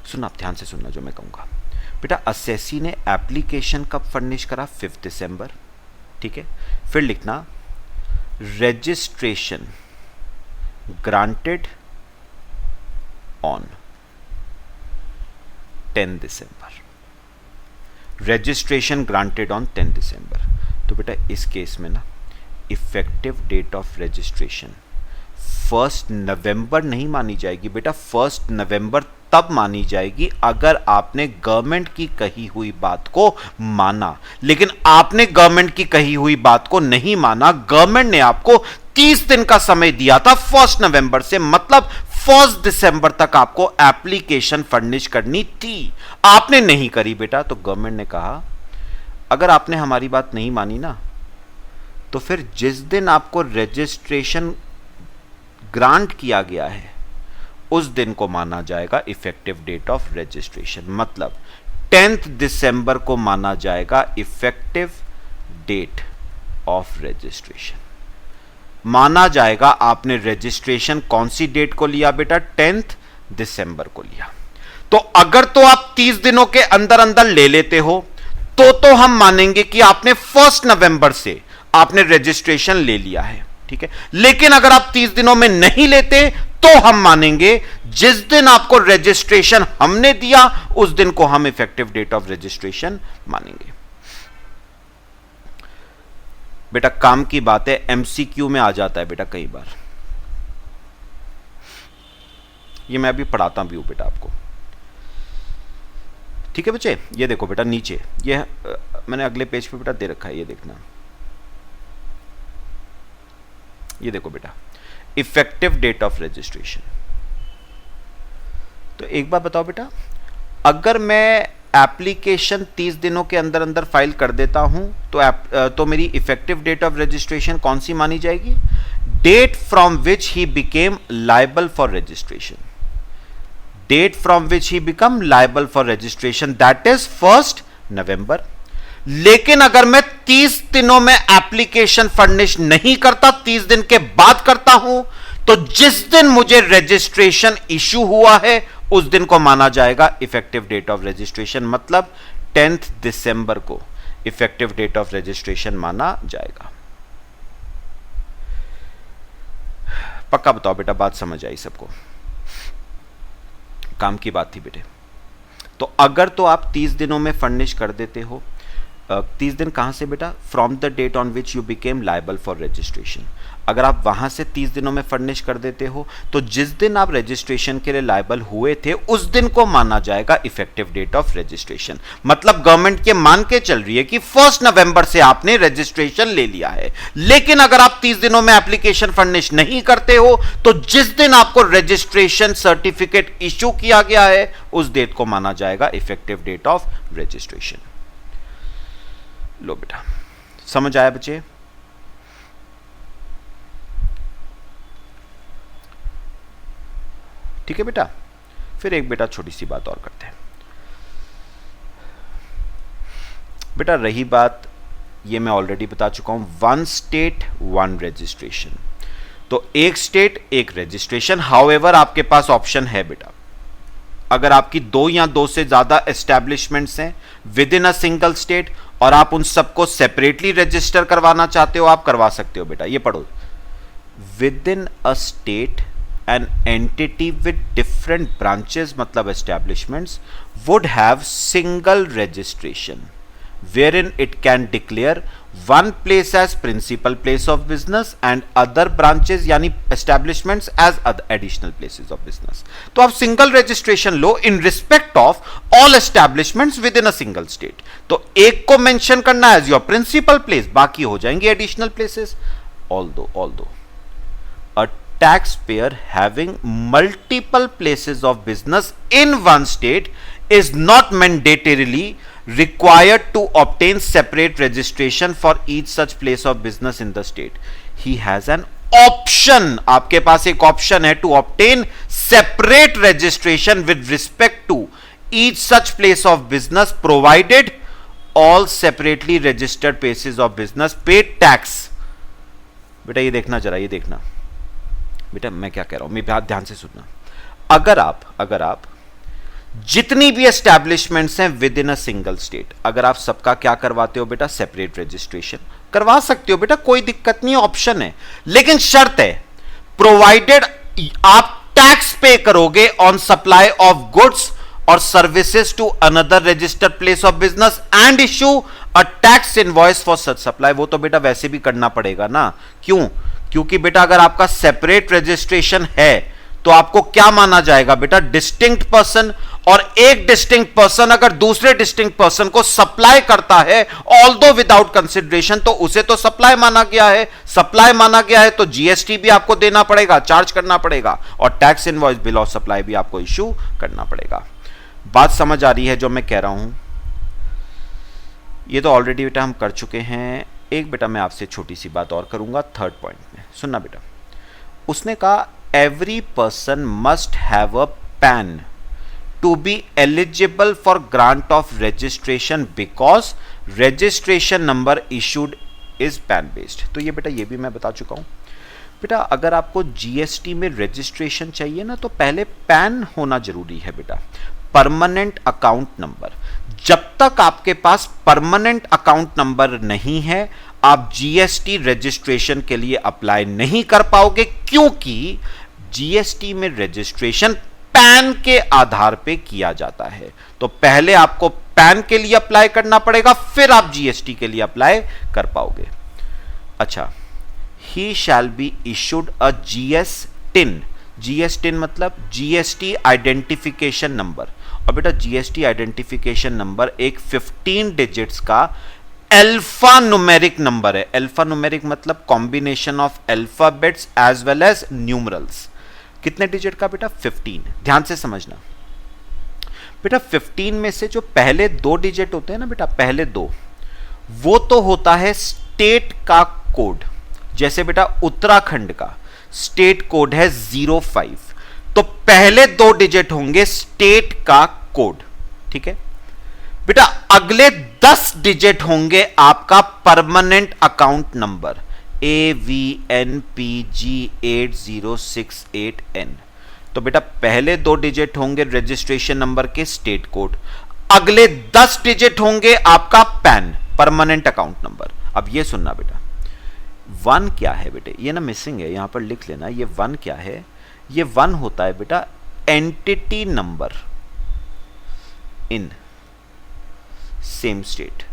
सुना, ध्यान से सुनना जो मैं कहूंगा। बेटा असेसी ने एप्लीकेशन कब फर्निश करा? 5 दिसंबर। ठीक है, फिर लिखना registration granted on 10 December. Registration granted on 10 दिसंबर। तो बेटा इस केस में ना इफेक्टिव डेट ऑफ रजिस्ट्रेशन 1 नवंबर नहीं मानी जाएगी बेटा। 1 नवंबर तब मानी जाएगी अगर आपने गवर्नमेंट की कही हुई बात को माना, लेकिन आपने गवर्नमेंट की कही हुई बात को नहीं माना। गवर्नमेंट ने आपको 30 दिन का समय दिया था 1 नवंबर से, मतलब 1 दिसंबर तक आपको एप्लीकेशन फर्निश करनी थी, आपने नहीं करी बेटा। तो गवर्नमेंट ने कहा अगर आपने हमारी बात नहीं मानी ना, तो फिर जिस दिन आपको रजिस्ट्रेशन ग्रांट किया गया है उस दिन को माना जाएगा इफेक्टिव डेट ऑफ रजिस्ट्रेशन। मतलब 10 दिसंबर को माना जाएगा इफेक्टिव डेट ऑफ रजिस्ट्रेशन। माना जाएगा आपने रजिस्ट्रेशन कौन सी डेट को लिया बेटा? 10 दिसंबर को लिया। तो अगर तो आप 30 दिनों के अंदर अंदर ले लेते हो तो हम मानेंगे कि आपने 1 नवंबर से आपने रजिस्ट्रेशन ले लिया है। ठीक है। लेकिन अगर आप 30 दिनों में नहीं लेते तो हम मानेंगे जिस दिन आपको रजिस्ट्रेशन हमने दिया उस दिन को हम इफेक्टिव डेट ऑफ रजिस्ट्रेशन मानेंगे। बेटा काम की बात है, एमसीक्यू में आ जाता है बेटा कई बार, ये मैं अभी पढ़ाता भी हूं बेटा आपको, ठीक है बच्चे। ये देखो बेटा नीचे, ये मैंने अगले पेज पे बेटा दे रखा है, ये देखना, ये देखो बेटा इफेक्टिव डेट ऑफ रजिस्ट्रेशन। तो एक बात बताओ बेटा, अगर मैं एप्लीकेशन 30 दिनों के अंदर अंदर फाइल कर देता हूं तो मेरी इफेक्टिव डेट ऑफ रजिस्ट्रेशन कौन सी मानी जाएगी? Date from which he became liable for registration, date from which he become liable for registration, that is 1 November. लेकिन अगर मैं 30 दिनों में एप्लीकेशन फर्निश नहीं करता, 30 दिन के बाद करता हूं, तो जिस दिन मुझे रजिस्ट्रेशन इशू हुआ है उस दिन को माना जाएगा इफेक्टिव डेट ऑफ रजिस्ट्रेशन। मतलब 10 दिसंबर को इफेक्टिव डेट ऑफ रजिस्ट्रेशन माना जाएगा। पक्का बताओ बेटा, बात समझ आई सबको? काम की बात थी बेटे। तो अगर तो आप 30 दिनों में फर्निश कर देते हो, 30 दिन कहां से बेटा? From the date on which you became liable for registration. अगर आप वहां से 30 दिनों में फर्निश कर देते हो तो जिस दिन आप रजिस्ट्रेशन के लिए लायबल हुए थे उस दिन को माना जाएगा इफेक्टिव डेट ऑफ रजिस्ट्रेशन। मतलब गवर्नमेंट ये मान के चल रही है कि 1 नवंबर से आपने रजिस्ट्रेशन ले लिया है। लेकिन अगर आप 30 दिनों में एप्लीकेशन फर्निश नहीं करते हो तो जिस दिन आपको रजिस्ट्रेशन सर्टिफिकेट इश्यू किया गया है उस डेट को माना जाएगा इफेक्टिव डेट ऑफ रजिस्ट्रेशन। लो बेटा, समझ आया बच्चे? ठीक है बेटा। फिर एक बेटा छोटी सी बात और करते हैं बेटा। रही बात, ये मैं ऑलरेडी बता चुका हूं, 1 स्टेट 1 रजिस्ट्रेशन। तो एक स्टेट एक रजिस्ट्रेशन। हाउएवर आपके पास ऑप्शन है बेटा, अगर आपकी 2 या 2 से ज्यादा एस्टैब्लिशमेंट्स हैं with in a single state और आप उन सबको सेपरेटली रजिस्टर करवाना चाहते हो, आप करवा सकते हो बेटा। ये पढ़ो, with in a state an entity with different branches मतलब establishments would have single registration wherein it can declare one place as principal place of business and other branches यानी establishments as additional places of business। तो आप single registration low in respect of all establishments within a single state। तो एक को mention करना as your principal place, बाकी हो जाएंगे additional places। although a taxpayer having multiple places of business in one state is not mandatorily required to obtain separate registration for each such place of business in the state. He has an option, आपके पास एक option है to obtain separate registration with respect to each such place of business provided all separately registered places of business pay tax। बेटा ये देखना जरा, ये देखना बेटा मैं क्या कह रहा हूं, मेरी ध्यान से सुनना। अगर आप जितनी भी एस्टैब्लिशमेंट्स हैं with in a single state, अगर आप सबका क्या करवाते हो बेटा? सेपरेट रजिस्ट्रेशन करवा सकते हो बेटा, कोई दिक्कत नहीं है, ऑप्शन है। लेकिन शर्त है, प्रोवाइडेड आप टैक्स पे करोगे ऑन सप्लाई ऑफ गुड्स और services to another registered place of business and issue a tax invoice for such supply. वो तो बेटा वैसे भी करना पड़ेगा ना। क्यों? क्योंकि बेटा अगर आपका सेपरेट रजिस्ट्रेशन है तो आपको क्या माना जाएगा बेटा? Distinct person. और एक डिस्टिंक्ट पर्सन अगर दूसरे डिस्टिंक्ट पर्सन को सप्लाई करता है ऑल्दो विदाउट कंसिडरेशन, तो उसे तो सप्लाई माना गया है। सप्लाई माना गया है तो जीएसटी भी आपको देना पड़ेगा, चार्ज करना पड़ेगा, और tax invoice bill of supply भी आपको इश्यू करना पड़ेगा। बात समझ आ रही है जो मैं कह रहा हूं? ये तो ऑलरेडी बेटा हम कर चुके हैं। एक बेटा मैं आपसे छोटी सी बात और करूंगा 3rd पॉइंट में, सुनना बेटा। उसने कहा every person must have a PAN to be eligible for grant of registration because registration number issued is PAN based. तो ये बेटा ये भी मैं बता चुका हूं बेटा। अगर आपको जीएसटी में रजिस्ट्रेशन चाहिए ना तो पहले पैन होना जरूरी है बेटा। Permanent account number. जब तक आपके पास परमानेंट अकाउंट नंबर नहीं है, आप जीएसटी रजिस्ट्रेशन के लिए अप्लाई नहीं कर पाओगे, क्योंकि जीएसटी में रजिस्ट्रेशन पैन के आधार पे किया जाता है। तो पहले आपको पैन के लिए अप्लाई करना पड़ेगा, फिर आप जीएसटी के लिए अप्लाई कर पाओगे। अच्छा, he shall be issued a GS TIN. GS TIN मतलब जीएसटी आइडेंटिफिकेशन नंबर। और बेटा जीएसटी आइडेंटिफिकेशन नंबर एक 15 डिजिट्स का अल्फा न्यूमेरिक नंबर है। अल्फा न्यूमेरिक मतलब combination of alphabets as well as numerals. कितने डिजिट का बेटा? 15। ध्यान से समझना बेटा, 15 में से जो पहले 2 डिजिट होते हैं ना बेटा, पहले 2, वो तो होता है स्टेट का कोड। जैसे बेटा उत्तराखंड का स्टेट कोड है 05, तो पहले 2 डिजिट होंगे स्टेट का कोड, ठीक है बेटा। अगले 10 डिजिट होंगे आपका परमानेंट अकाउंट नंबर AVNPG8068N। तो बेटा पहले 2 डिजिट होंगे रजिस्ट्रेशन नंबर के स्टेट कोड, अगले 10 डिजिट होंगे आपका पैन परमानेंट अकाउंट नंबर। अब ये सुनना बेटा, 1 क्या है बेटे? ये ना मिसिंग है, यहां पर लिख लेना। ये 1 क्या है? ये 1 होता है बेटा entity number in same state.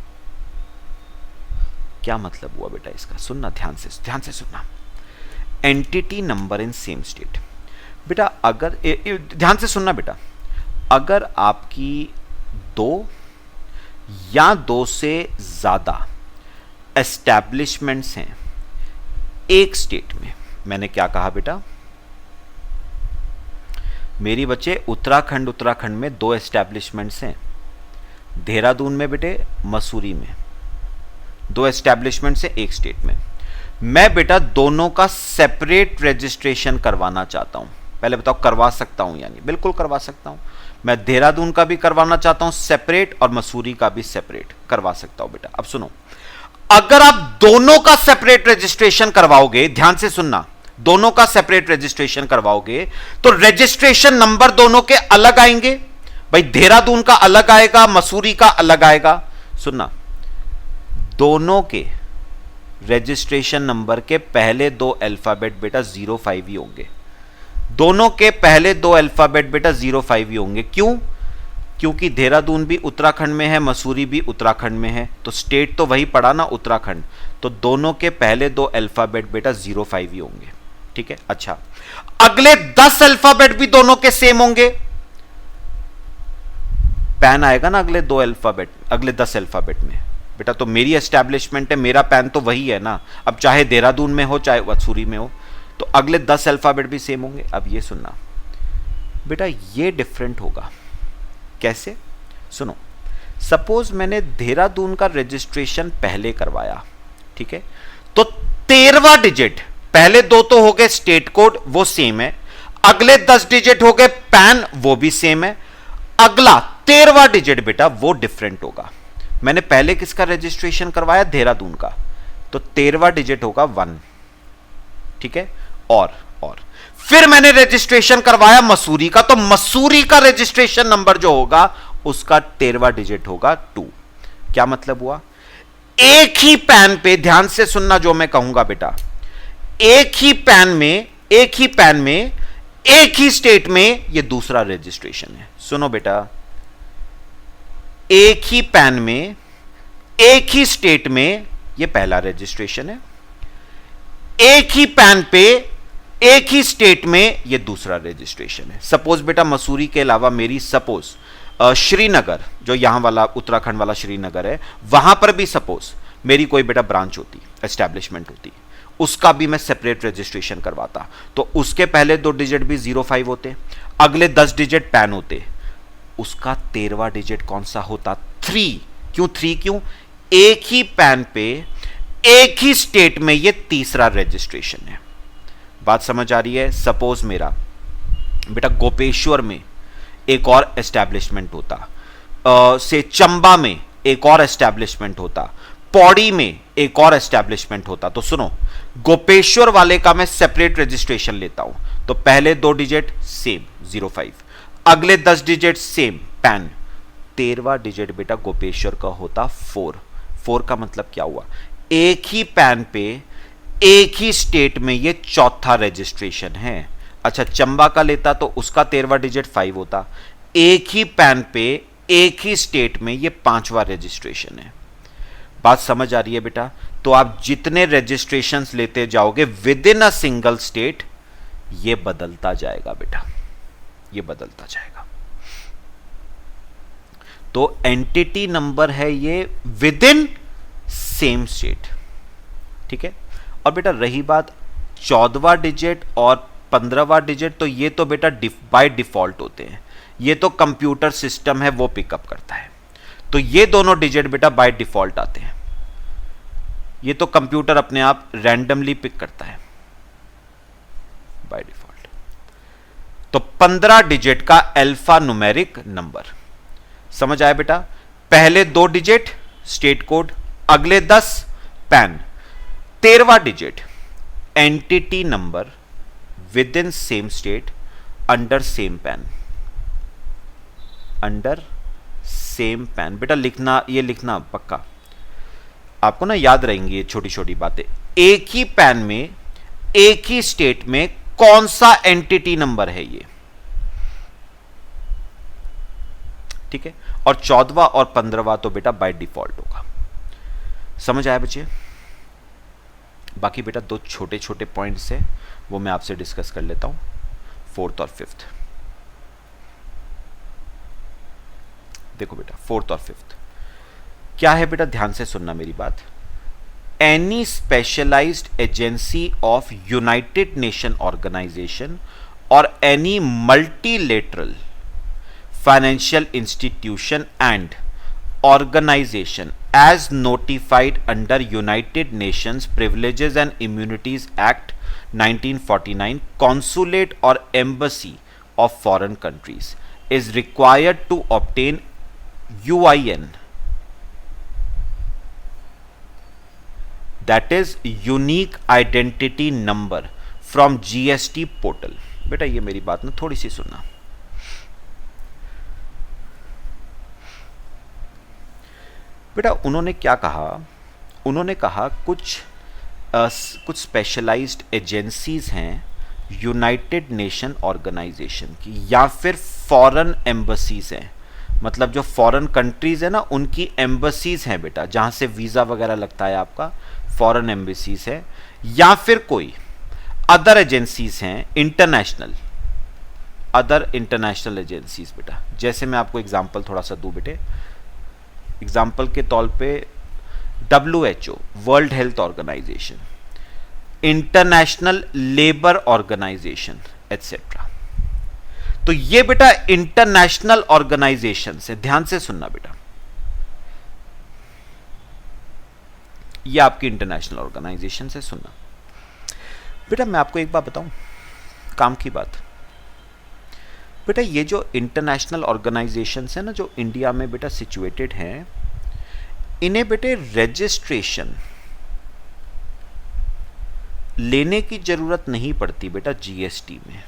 क्या मतलब हुआ बेटा इसका? सुनना ध्यान से सुनना। Entity number in same state बेटा, अगर ध्यान से सुनना बेटा, अगर आपकी 2 या 2 से ज्यादा एस्टैब्लिशमेंट्स हैं एक स्टेट में, मैंने क्या कहा बेटा मेरी बच्चे? उत्तराखंड में 2 एस्टैब्लिशमेंट्स हैं, देहरादून में बेटे, मसूरी में 2 एस्टैब्लिशमेंट्स हैं एक स्टेट में। मैं बेटा दोनों का सेपरेट रजिस्ट्रेशन करवाना चाहता हूं। पहले बताओ करवा सकता हूं या नहीं? बिल्कुल करवा सकता हूं। मैं देहरादून का भी करवाना चाहता हूं सेपरेट, और मसूरी का भी सेपरेट करवा सकता हूं बेटा। अब सुनो, अगर आप दोनों का सेपरेट रजिस्ट्रेशन करवाओगे, ध्यान से सुनना, दोनों का सेपरेट रजिस्ट्रेशन करवाओगे तो रजिस्ट्रेशन नंबर दोनों के अलग आएंगे भाई। देहरादून का अलग आएगा, मसूरी का अलग आएगा। सुनना, दोनों के रजिस्ट्रेशन नंबर के पहले 2 अल्फाबेट बेटा 05 ही होंगे। दोनों के पहले 2 अल्फाबेट बेटा 05 ही होंगे। क्यों? क्योंकि देहरादून भी उत्तराखंड में है, मसूरी भी उत्तराखंड में है, तो स्टेट तो वही पड़ा ना, उत्तराखंड। तो दोनों के पहले 2 अल्फाबेट बेटा 05 ही होंगे, ठीक है। अच्छा, अगले 10 अल्फाबेट भी दोनों के सेम होंगे। पैन आएगा ना अगले 2 अल्फाबेट, अगले 10 अल्फाबेट में बेटा। तो मेरी एस्टैब्लिशमेंट है, मेरा पैन तो वही है ना, अब चाहे देहरादून में हो चाहे मसूरी में हो, तो अगले 10 अल्फाबेट भी सेम होंगे। अब ये सुनना बेटा, ये डिफरेंट होगा। कैसे? सुनो, सपोज मैंने देहरादून का रजिस्ट्रेशन पहले करवाया, ठीक है, तो 13वां डिजिट, पहले 2 तो हो गए स्टेट कोड, वो सेम है, अगले 10 डिजिट हो गए पैन, वो भी सेम है, अगला 13वां डिजिट बेटा वो डिफरेंट होगा। मैंने पहले किसका रजिस्ट्रेशन करवाया? देहरादून का, तो 13वां डिजिट होगा 1, ठीक है। और फिर मैंने रजिस्ट्रेशन करवाया मसूरी का, तो मसूरी का रजिस्ट्रेशन नंबर जो होगा उसका 13वां डिजिट होगा 2। क्या मतलब हुआ? एक ही पैन पे, ध्यान से सुनना जो मैं कहूंगा बेटा, एक ही पैन में, एक ही स्टेट में ये दूसरा रजिस्ट्रेशन है। सुनो बेटा, एक ही पैन में, एक ही स्टेट में ये पहला रजिस्ट्रेशन है, एक ही पैन पे, एक ही स्टेट में ये दूसरा रजिस्ट्रेशन है। सपोज बेटा मसूरी के अलावा मेरी सपोज श्रीनगर, जो यहां वाला उत्तराखंड वाला श्रीनगर है, वहां पर भी सपोज मेरी कोई बेटा ब्रांच होती, एस्टैब्लिशमेंट होती, उसका भी मैं सेपरेट रजिस्ट्रेशन करवाता, तो उसके पहले 2 डिजिट भी 05 होते, अगले 10 डिजिट पैन होते, उसका 13वां डिजिट कौन सा होता? 3। क्यों 3? क्यों? एक ही पैन पे, एक ही स्टेट में ये तीसरा रजिस्ट्रेशन है। बात समझ आ रही है? सपोज मेरा बेटा गोपेश्वर में एक और एस्टैब्लिशमेंट होता, से चंबा में एक और एस्टैब्लिशमेंट होता, पौड़ी में एक और एस्टैब्लिशमेंट होता। तो सुनो, गोपेश्वर वाले का मैं सेपरेट रजिस्ट्रेशन लेता हूं, तो पहले 2 डिजिट सेम 05, अगले 10 डिजिट सेम पैन। 13वां डिजिट बेटा गोपेश्वर का होता 4। 4 का मतलब क्या हुआ, एक ही पैन पे एक ही स्टेट में ये चौथा रजिस्ट्रेशन है। अच्छा चंबा का लेता तो उसका 13वां डिजिट 5 होता। एक ही पैन पे एक ही स्टेट में ये 5वां रजिस्ट्रेशन है। बात समझ आ रही है बेटा? तो आप जितने रजिस्ट्रेशंस लेते जाओगे with in a single state, ये बदलता जाएगा बेटा, ये बदलता जाएगा। तो एंटिटी नंबर है ये विद इन सेम स्टेट, ठीक है। और बेटा रही बात 14वां डिजिट और 15वां डिजिट, तो ये तो बेटा बाय डिफॉल्ट होते हैं, ये तो कंप्यूटर सिस्टम है वो पिकअप करता है। तो ये दोनों डिजिट बेटा बाय डिफॉल्ट आते हैं, ये तो कंप्यूटर अपने आप रैंडमली पिक करता है बाय डिफॉल्ट। तो 15 डिजिट का अल्फा न्यूमेरिक नंबर, समझ आया बेटा? पहले 2 डिजिट स्टेट कोड, अगले 10 पैन। 13वां digit entity number within same state under same PAN, under same PAN. बेटा लिखना, ये लिखना पक्का, आपको ना याद रहेंगी ये छोटी छोटी बातें। एक ही पैन में एक ही स्टेट में कौन सा एंटिटी नंबर है ये, ठीक है। और 14वां और 15वां तो बेटा बाय डिफॉल्ट होगा। समझ आया बच्चे? बाकी बेटा 2 छोटे छोटे पॉइंट्स है वो मैं आपसे डिस्कस कर लेता हूं, 4th और 5th। देखो बेटा 4th और 5th क्या है बेटा, ध्यान से सुनना मेरी बात। Any specialised agency of United Nation organisation और any multilateral financial institution and organization as notified under United Nations Privileges and Immunities Act 1949, consulate or embassy of foreign countries is required to obtain UIN, that is unique identity number from GST portal। बेटा ये मेरी बात ना थोड़ी सी सुनना। बेटा उन्होंने क्या कहा, उन्होंने कहा कुछ स्पेशलाइज्ड एजेंसीज हैं यूनाइटेड नेशन ऑर्गेनाइजेशन की या फिर फॉरेन एम्बसीज हैं, मतलब जो फॉरेन कंट्रीज है ना उनकी एम्बसीज हैं बेटा, जहां से वीज़ा वगैरह लगता है आपका, फॉरेन एम्बसीज है, या फिर कोई अदर एजेंसीज हैं इंटरनेशनल, अदर इंटरनेशनल एजेंसीज बेटा। जैसे मैं आपको एग्जांपल थोड़ा सा दूं बेटे, एग्जाम्पल के तौर पे WHO world health organisation, international labour organisation etcetera. तो ये बेटा इंटरनेशनल ऑर्गेनाइजेशन से, ध्यान से सुनना बेटा, ये आपकी इंटरनेशनल ऑर्गेनाइजेशन से सुनना बेटा। मैं आपको एक बात बताऊं, काम की बात बेटा, ये जो इंटरनेशनल ऑर्गेनाइजेशंस है ना जो इंडिया में बेटा सिचुएटेड हैं, इन्हें बेटे रजिस्ट्रेशन लेने की जरूरत नहीं पड़ती बेटा जीएसटी में।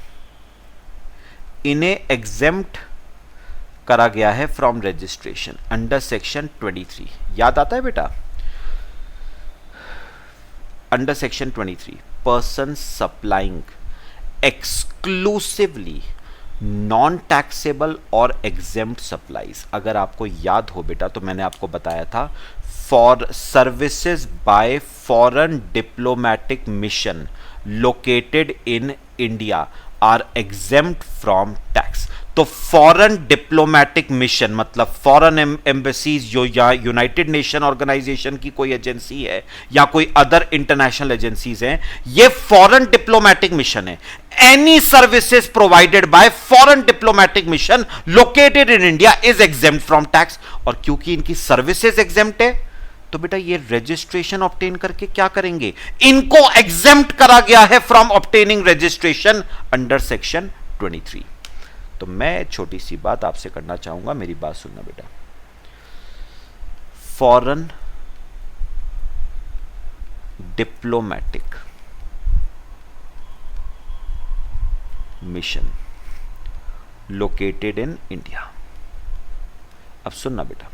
इन्हें एग्जेम्प्ट करा गया है फ्रॉम रजिस्ट्रेशन अंडर सेक्शन 23। याद आता है बेटा? Under section 23 person supplying exclusively non taxable और एग्जेम्प्ट सप्लाईज। अगर आपको याद हो बेटा तो मैंने आपको बताया था, for services by foreign diplomatic mission located in India are exempt from tax. तो फॉरेन डिप्लोमेटिक मिशन मतलब फॉरेन एम्बेसीज जो या यूनाइटेड नेशन ऑर्गेनाइजेशन की कोई एजेंसी है या कोई अदर इंटरनेशनल एजेंसीज हैं, ये फॉरेन डिप्लोमेटिक मिशन है। Any services provided by foreign diplomatic mission located in India is exempt from tax. और क्योंकि इनकी सर्विसेज एग्जेम्प्ट है तो बेटा ये रजिस्ट्रेशन ऑब्टेन करके क्या करेंगे, इनको एग्जेम्प्ट करा गया है from obtaining registration under section 23। तो मैं छोटी सी बात आपसे करना चाहूंगा, मेरी बात सुनना बेटा। Foreign diplomatic mission located in India. अब सुनना बेटा,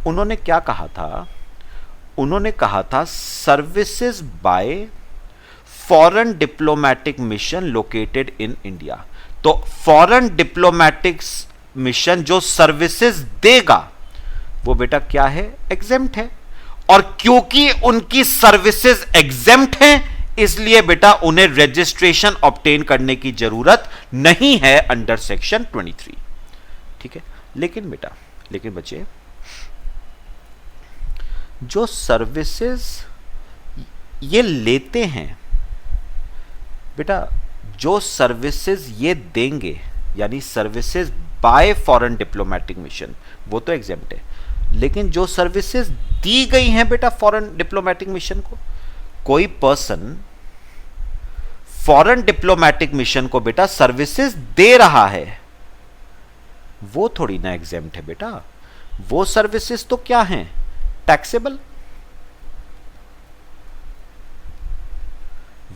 उन्होंने क्या कहा था, उन्होंने कहा था services by foreign diplomatic mission located in India. तो फॉरेन डिप्लोमेटिक मिशन जो सर्विसेज देगा वो बेटा क्या है, एग्जेम्प्ट है। और क्योंकि उनकी सर्विसेज एग्जेम्प्ट हैं, इसलिए बेटा उन्हें रजिस्ट्रेशन ऑब्टेन करने की जरूरत नहीं है अंडर सेक्शन 23। ठीक है, लेकिन बेटा, लेकिन बच्चे, जो सर्विसेज ये लेते हैं बेटा, जो सर्विसेज ये देंगे यानी services by foreign diplomatic mission, वो तो एग्जेम्प्ट है। लेकिन जो सर्विसेज दी गई हैं बेटा फॉरेन डिप्लोमेटिक मिशन को, कोई पर्सन फॉरेन डिप्लोमेटिक मिशन को बेटा सर्विसेज दे रहा है, वो थोड़ी ना एग्जेम्प्ट है बेटा। वो सर्विसेज तो क्या हैं, टैक्सेबल।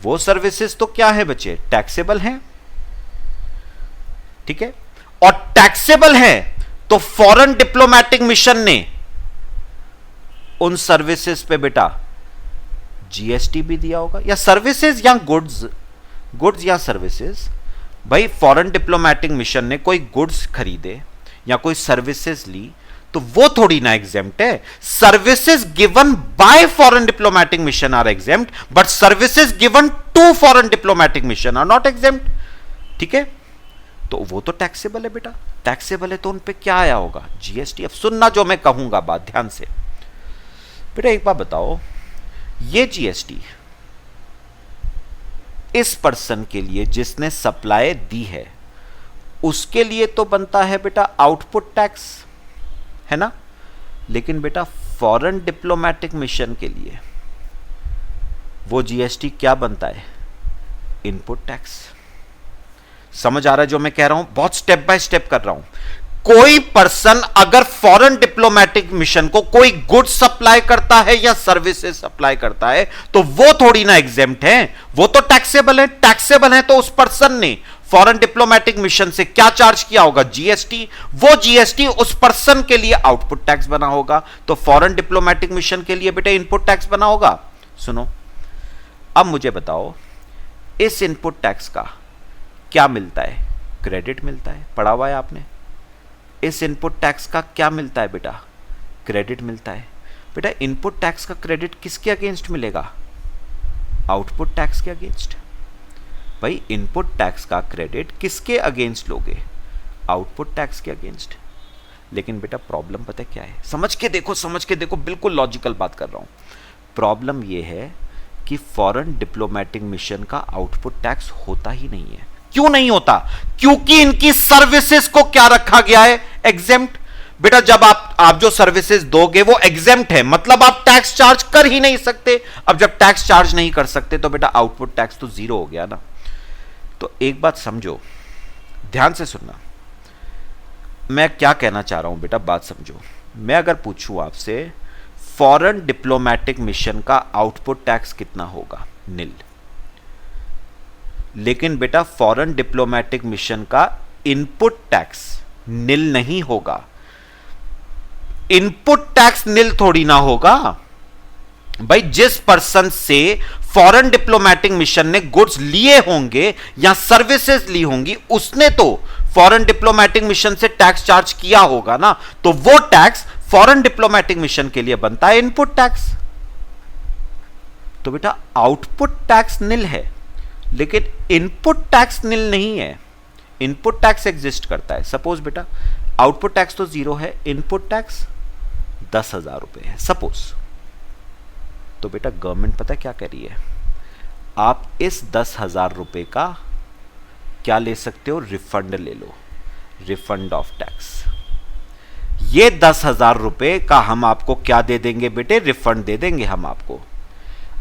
वो सर्विसेज तो क्या है बच्चे, टैक्सेबल हैं। ठीक है, और टैक्सेबल है तो फॉरेन डिप्लोमेटिक मिशन ने उन सर्विसेज पे बेटा जीएसटी भी दिया होगा, या सर्विसेज या गुड्स या सर्विसेज। भाई फॉरेन डिप्लोमेटिक मिशन ने कोई गुड्स खरीदे या कोई सर्विसेज ली तो वो थोड़ी ना एग्जेम्प्ट है। Services given by foreign diplomatic mission are exempt, but services given to foreign diplomatic mission are not exempt. ठीक है, तो वो तो टैक्सेबल है बेटा, टैक्सेबल है तो उन पे क्या आया होगा, जीएसटी। अब सुनना जो मैं कहूंगा बात ध्यान से बेटा। एक बात बताओ, ये जीएसटी इस पर्सन के लिए जिसने सप्लाई दी है उसके लिए तो बनता है बेटा आउटपुट टैक्स, है ना। लेकिन बेटा फॉरेन डिप्लोमेटिक मिशन के लिए वो जीएसटी क्या बनता है, इनपुट टैक्स। समझ आ रहा है जो मैं कह रहा हूं, बहुत स्टेप बाय स्टेप कर रहा हूं। कोई पर्सन अगर फॉरेन डिप्लोमेटिक मिशन को कोई गुड्स सप्लाई करता है या सर्विसेज सप्लाई करता है तो वो थोड़ी ना एग्जेम्प्ट है, वो तो टैक्सेबल है। टैक्सेबल है तो उस पर्सन ने फॉरेन डिप्लोमेटिक मिशन से क्या चार्ज किया होगा, जीएसटी। वो जीएसटी उस पर्सन के लिए आउटपुट टैक्स बना होगा, तो फॉरेन डिप्लोमेटिक मिशन के लिए बेटा इनपुट टैक्स बना होगा। सुनो, अब मुझे बताओ इस इनपुट टैक्स का क्या मिलता है, क्रेडिट मिलता है, पढ़ा हुआ है आपने। इस इनपुट टैक्स का क्या मिलता है बेटा, क्रेडिट मिलता है। बेटा इनपुट टैक्स का क्रेडिट किसके अगेंस्ट मिलेगा, आउटपुट टैक्स के अगेंस्ट। भाई इनपुट टैक्स का क्रेडिट किसके अगेंस्ट लोगे, आउटपुट टैक्स के अगेंस्ट। लेकिन बेटा प्रॉब्लम पता है क्या है, समझ के देखो, समझ के देखो, बिल्कुल लॉजिकल बात कर रहा हूं। प्रॉब्लम यह है कि फॉरेन डिप्लोमेटिक मिशन का आउटपुट टैक्स होता ही नहीं है। क्यों नहीं होता, क्योंकि इनकी सर्विसेज को क्या रखा गया है, एग्जेम्प्ट। बेटा जब आप जो सर्विसेज दोगे वो एग्जेम्प्ट है, मतलब आप टैक्स चार्ज कर ही नहीं सकते। अब जब टैक्स चार्ज नहीं कर सकते तो बेटा आउटपुट टैक्स तो जीरो हो गया ना। तो एक बात समझो, ध्यान से सुनना, मैं क्या कहना चाह रहा हूं बेटा, बात समझो। मैं अगर पूछूं आपसे फॉरेन डिप्लोमेटिक मिशन का आउटपुट टैक्स कितना होगा, निल। लेकिन बेटा फॉरेन डिप्लोमेटिक मिशन का इनपुट टैक्स निल नहीं होगा। इनपुट टैक्स निल थोड़ी ना होगा भाई। जिस पर्सन से फॉरेन डिप्लोमेटिक मिशन ने गुड्स लिए होंगे या सर्विसेज ली होंगी, उसने तो फॉरेन डिप्लोमेटिक मिशन से टैक्स चार्ज किया होगा ना, तो वो टैक्स फॉरेन डिप्लोमेटिक मिशन के लिए बनता है इनपुट टैक्स। तो बेटा आउटपुट टैक्स निल है, लेकिन इनपुट टैक्स निल नहीं है। इनपुट टैक्स एग्जिस्ट करता है। सपोज बेटा आउटपुट टैक्स तो जीरो है, इनपुट टैक्स 10,000 रुपए है सपोज। तो बेटा गवर्नमेंट पता क्या कह रही है, आप इस 10,000 रुपए का क्या ले सकते हो, रिफंड ले लो, रिफंड ऑफ टैक्स। ये 10,000 रुपए का हम आपको क्या दे देंगे बेटे, रिफंड दे देंगे हम आपको।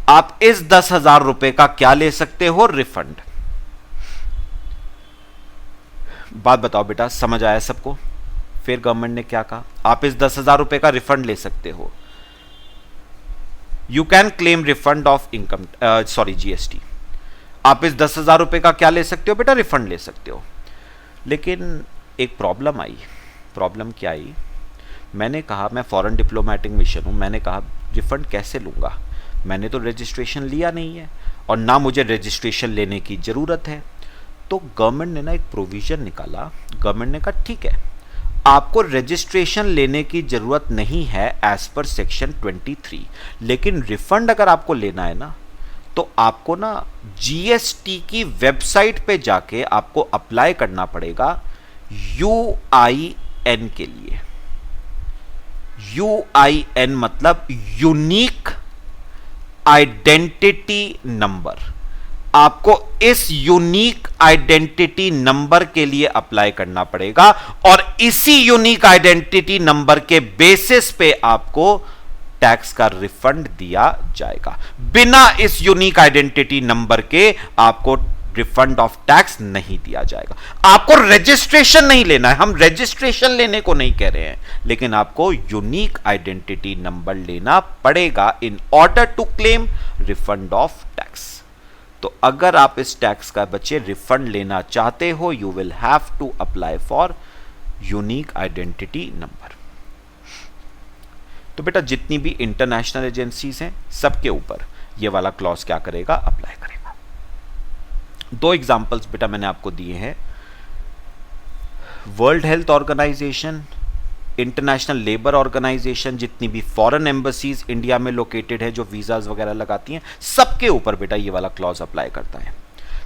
आप इस 10,000 रुपए का क्या ले सकते हो, रिफंड। बात बताओ बेटा, समझ आया सबको। फिर गवर्नमेंट ने क्या कहा, आप इस 10,000 रुपए का रिफंड ले सकते हो। You can claim refund of income, sorry GST. आप इस 10,000 रुपए का क्या ले सकते हो बेटा, रिफंड ले सकते हो। लेकिन एक प्रॉब्लम आई। प्रॉब्लम क्या आई? मैंने कहा मैं फॉरेन डिप्लोमेटिक मिशन हूँ, मैंने कहा रिफंड कैसे लूँगा, मैंने तो रजिस्ट्रेशन लिया नहीं है और ना मुझे रजिस्ट्रेशन लेने की ज़रूरत है। तो गवर्नमेंट ने ना एक प्रोविज़न निकाला। गवर्नमेंट ने कहा ठीक है, आपको रजिस्ट्रेशन लेने की ज़रूरत नहीं है एज पर सेक्शन 23, लेकिन रिफंड अगर आपको लेना है ना तो आपको ना जीएसटी की वेबसाइट पे जाके आपको अप्लाई करना पड़ेगा यूआईएन के लिए। यूआईएन मतलब यूनिक आइडेंटिटी नंबर। आपको इस यूनिक आइडेंटिटी नंबर के लिए अप्लाई करना पड़ेगा और इसी यूनिक आइडेंटिटी नंबर के बेसिस पे आपको टैक्स का रिफंड दिया जाएगा। बिना इस यूनिक आइडेंटिटी नंबर के आपको रिफंड ऑफ टैक्स नहीं दिया जाएगा। आपको रजिस्ट्रेशन नहीं लेना है, हम रजिस्ट्रेशन लेने को नहीं कह रहे हैं, लेकिन आपको यूनिक आइडेंटिटी नंबर लेना पड़ेगा in order to claim refund of tax. तो अगर आप इस टैक्स का बच्चे रिफंड लेना चाहते हो, you will have to apply for unique identity number. तो बेटा जितनी भी इंटरनेशनल एजेंसीज हैं सबके ऊपर ये वाला क्लॉज क्या करेगा, अप्लाई करेगा। दो एग्जांपल्स बेटा मैंने आपको दिए हैं। World health organisation, international labour organisation, जितनी भी फॉरेन एम्बसीज इंडिया में लोकेटेड है जो वीजाज वगैरह लगाती हैं, सबके ऊपर बेटा ये वाला क्लॉज अप्लाई करता है।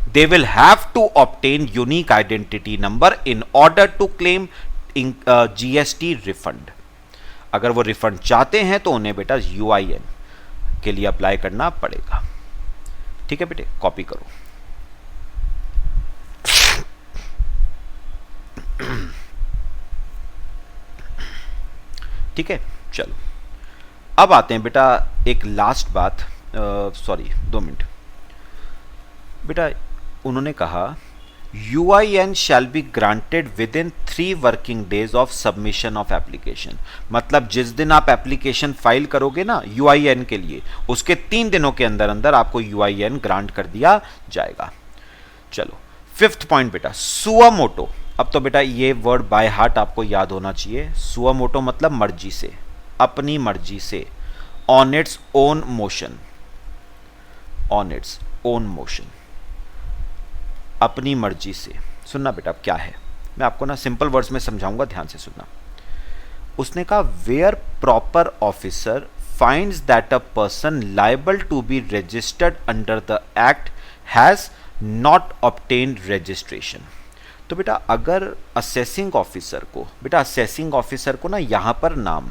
They will have to obtain unique identity number in order to claim GST refund. अगर वो रिफंड चाहते हैं तो उन्हें बेटा यूआईएन के लिए अप्लाई करना पड़ेगा। ठीक है बेटे, कॉपी करो। ठीक है, चलो अब आते हैं बेटा एक लास्ट बात। सॉरी 2 मिनट बेटा। उन्होंने कहा UIN shall be granted within 3 working days of submission of application। मतलब जिस दिन आप एप्लीकेशन फाइल करोगे ना UIN के लिए, उसके 3 दिनों के अंदर अंदर आपको UIN ग्रांट कर दिया जाएगा। चलो 5th पॉइंट बेटा, सुआमोटो। अब तो बेटा ये वर्ड बाय हार्ट आपको याद होना चाहिए। सुआमोटो मतलब मर्जी से, अपनी मर्जी से, on its own motion, on its own motion, अपनी मर्जी से। सुनना बेटा अब क्या है, मैं आपको ना सिंपल वर्ड्स में समझाऊंगा, ध्यान से सुनना। उसने कहा where proper officer finds that a person liable to be registered under the act has not obtained registration. तो बेटा अगर असेसिंग ऑफिसर को, बेटा असेसिंग ऑफिसर को ना यहां पर नाम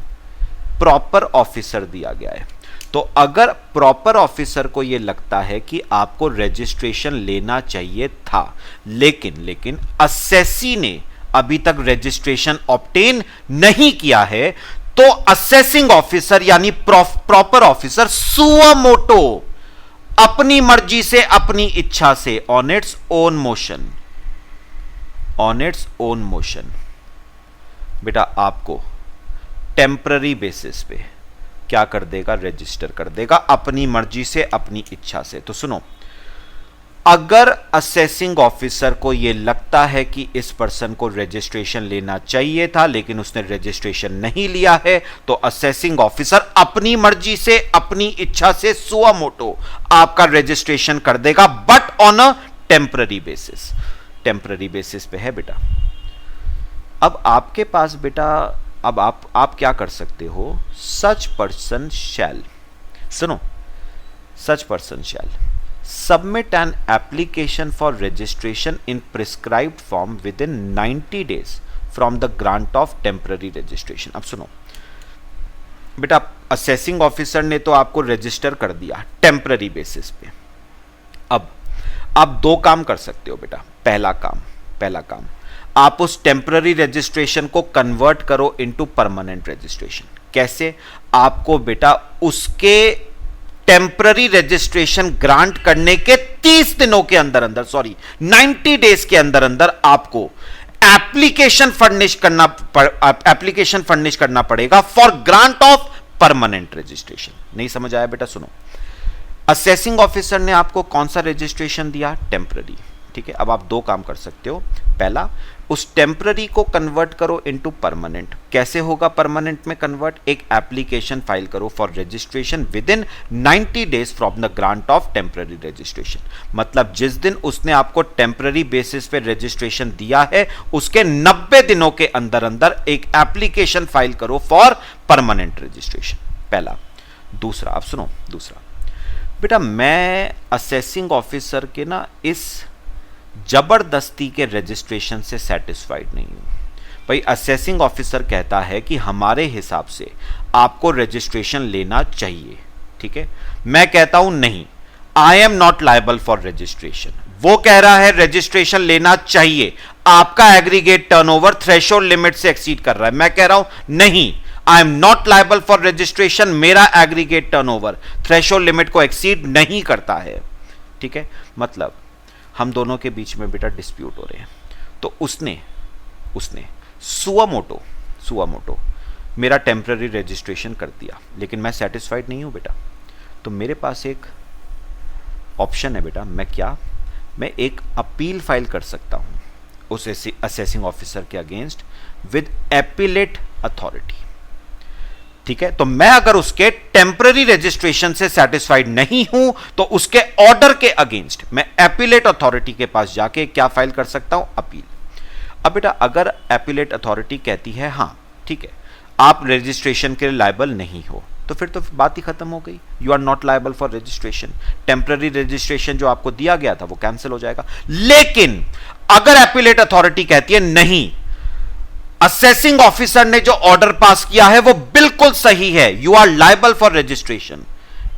प्रॉपर ऑफिसर दिया गया है, तो अगर प्रॉपर ऑफिसर को यह लगता है कि आपको रजिस्ट्रेशन लेना चाहिए था, लेकिन असेसी ने अभी तक रजिस्ट्रेशन ऑब्टेन नहीं किया है, तो असेसिंग ऑफिसर यानी प्रॉपर ऑफिसर सुआमोटो अपनी मर्जी से, अपनी इच्छा से, on its own motion, on its own motion बेटा आपको टेम्पररी बेसिस पे क्या कर देगा, रजिस्टर कर देगा अपनी मर्जी से, अपनी इच्छा से। तो सुनो, अगर असेसिंग ऑफिसर को यह लगता है कि इस पर्सन को रजिस्ट्रेशन लेना चाहिए था लेकिन उसने रजिस्ट्रेशन नहीं लिया है, तो असेसिंग ऑफिसर अपनी मर्जी से, अपनी इच्छा से सुआमोटो आपका रजिस्ट्रेशन कर देगा, but on a temporary basis. Temporary basis पे है बेटा। अब आपके पास बेटा, अब आप क्या कर सकते हो, सच पर्सन शैल, सुनो, such person shall submit an application for registration in prescribed form with in 90 days from the grant of temporary registration. अब सुनो बेटा, असेसिंग ऑफिसर ने तो आपको रजिस्टर कर दिया टेम्पररी बेसिस पे। अब आप 2 काम कर सकते हो बेटा। पहला काम आप उस टेम्पररी रजिस्ट्रेशन को कन्वर्ट करो इनटू परमानेंट रजिस्ट्रेशन। कैसे? आपको बेटा उसके टेम्पररी रजिस्ट्रेशन ग्रांट करने के 30 दिनों के अंदर अंदर, सॉरी 90 डेज के अंदर अंदर आपको एप्लीकेशन फर्निश करना पड़ेगा for grant of permanent registration. नहीं समझ आया बेटा? सुनो, असेसिंग ऑफिसर ने आपको कौन सा रजिस्ट्रेशन दिया? टेम्पररी। ठीक है, अब आप 2 काम कर सकते हो। पहला, उस टेम्पररी को कन्वर्ट करो इनटू परमानेंट। कैसे होगा परमानेंट में कन्वर्ट? एक एप्लीकेशन फाइल करो for registration with in 90 days from the grant of temporary registration. मतलब जिस दिन उसने आपको टेम्पररी बेसिस पे रजिस्ट्रेशन दिया है उसके 90 दिनों के अंदर अंदर एक एप्लीकेशन फाइल करो फॉर परमानेंट रजिस्ट्रेशन। पहला। दूसरा, आप सुनो दूसरा। बेटा मैं असेसिंग ऑफिसर के ना इस जबरदस्ती के रजिस्ट्रेशन से सेटिस्फाइड नहीं हूं। भाई असेसिंग ऑफिसर कहता है कि हमारे हिसाब से आपको रजिस्ट्रेशन लेना चाहिए, ठीक है। मैं कहता हूं नहीं, I am not liable for registration. वो कह रहा है रजिस्ट्रेशन लेना चाहिए, आपका एग्रीगेट टर्नओवर थ्रेशोल्ड लिमिट से एक्सीड कर रहा है। मैं कह रहा हूं नहीं, I am not liable for registration, मेरा एग्रीगेट टर्नओवर थ्रेशोल्ड लिमिट को एक्सीड नहीं करता है, ठीक है। मतलब हम दोनों के बीच में बेटा डिस्प्यूट हो रहे हैं। तो उसने सुआ मोटो मेरा टेम्पररी रजिस्ट्रेशन कर दिया, लेकिन मैं सेटिस्फाइड नहीं हूं बेटा। तो मेरे पास एक ऑप्शन है बेटा। मैं एक अपील फाइल कर सकता हूं उस असेसिंग ऑफिसर के अगेंस्ट विद एपीलेट अथॉरिटी, ठीक है। तो मैं अगर उसके टेम्पररी रजिस्ट्रेशन से सेटिस्फाइड नहीं हूं तो उसके ऑर्डर के अगेंस्ट मैं एपीलेट अथॉरिटी के पास जाके क्या फाइल कर सकता हूं? अपील। अब बेटा अगर एपीलेट अथॉरिटी कहती है हां ठीक है आप रजिस्ट्रेशन के लिए लायबल नहीं हो, तो फिर तो बात ही खत्म हो गई। You are not liable for registration. Temporary registration जो आपको दिया गया था वो कैंसिल हो जाएगा। लेकिन अगर एपीलेट अथॉरिटी कहती है नहीं, असेसिंग ऑफिसर ने जो ऑर्डर पास किया है वो बिल्कुल सही है, you are liable for registration,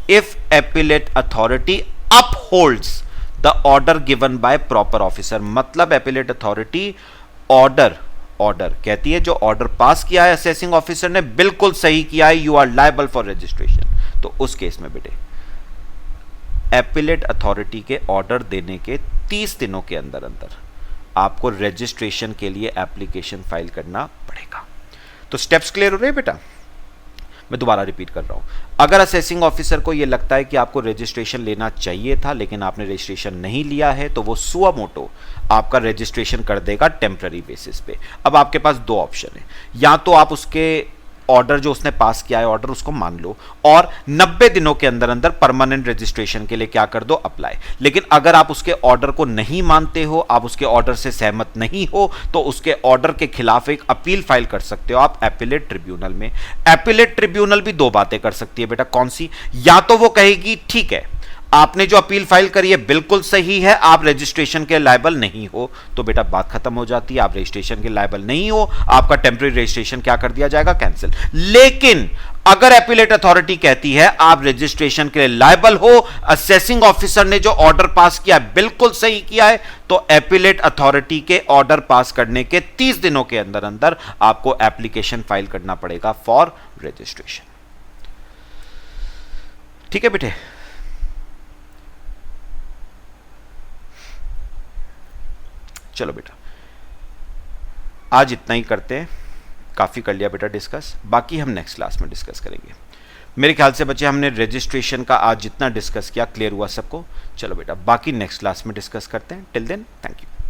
if appellate authority upholds the order given by proper officer. मतलब एपीलेट अथॉरिटी ऑर्डर कहती है जो ऑर्डर पास किया है असेसिंग ऑफिसर ने बिल्कुल सही किया है, you are liable for registration. तो उस केस में बेटे एपीलेट अथॉरिटी के ऑर्डर देने के 30 दिनों के अंदर अंदर आपको रजिस्ट्रेशन के लिए एप्लीकेशन फाइल करना पड़ेगा। तो स्टेप्स क्लियर हो रहे हैं बेटा? मैं दोबारा रिपीट कर रहा हूं। अगर असेसिंग ऑफिसर को यह लगता है कि आपको रजिस्ट्रेशन लेना चाहिए था लेकिन आपने रजिस्ट्रेशन नहीं लिया है तो वो सुआ मोटो आपका रजिस्ट्रेशन कर देगा टेम्पररी बेसिस पे। अब आपके पास दो ऑप्शन है, या तो आप उसके ऑर्डर जो उसने पास किया है ऑर्डर उसको मान लो और 90 दिनों के अंदर अंदर परमानेंट रजिस्ट्रेशन के लिए क्या कर दो? अप्लाई। लेकिन अगर आप उसके ऑर्डर को नहीं मानते हो, आप उसके ऑर्डर से सहमत नहीं हो, तो उसके ऑर्डर के खिलाफ एक अपील फाइल कर सकते हो आप एपीलेट ट्रिब्यूनल में। एपीलेट ट्रिब्यूनल भी दो बातें कर सकती है बेटा। कौन सी? या तो वो कहेगी ठीक है आपने जो अपील फाइल करी है बिल्कुल सही है, आप रजिस्ट्रेशन के लायबल नहीं हो, तो बेटा बात खत्म हो जाती है, आप रजिस्ट्रेशन के लायबल नहीं हो, आपका टेम्पररी रजिस्ट्रेशन क्या कर दिया जाएगा? कैंसिल। लेकिन अगर एपीलेट अथॉरिटी कहती है आप रजिस्ट्रेशन के लिए लायबल हो, असेसिंग ऑफिसर ने जो ऑर्डर पास किया बिल्कुल सही किया है, तो एपीलेट अथॉरिटी के ऑर्डर पास करने के 30 दिनों के अंदर अंदर आपको एप्लीकेशन फाइल करना पड़ेगा फॉर रजिस्ट्रेशन। ठीक है बेटे? चलो बेटा आज इतना ही करते हैं, काफ़ी कर लिया बेटा डिस्कस, बाकी हम नेक्स्ट क्लास में डिस्कस करेंगे। मेरे ख्याल से बच्चे हमने रजिस्ट्रेशन का आज जितना डिस्कस किया क्लियर हुआ सबको। चलो बेटा बाकी नेक्स्ट क्लास में डिस्कस करते हैं। Till then thank you.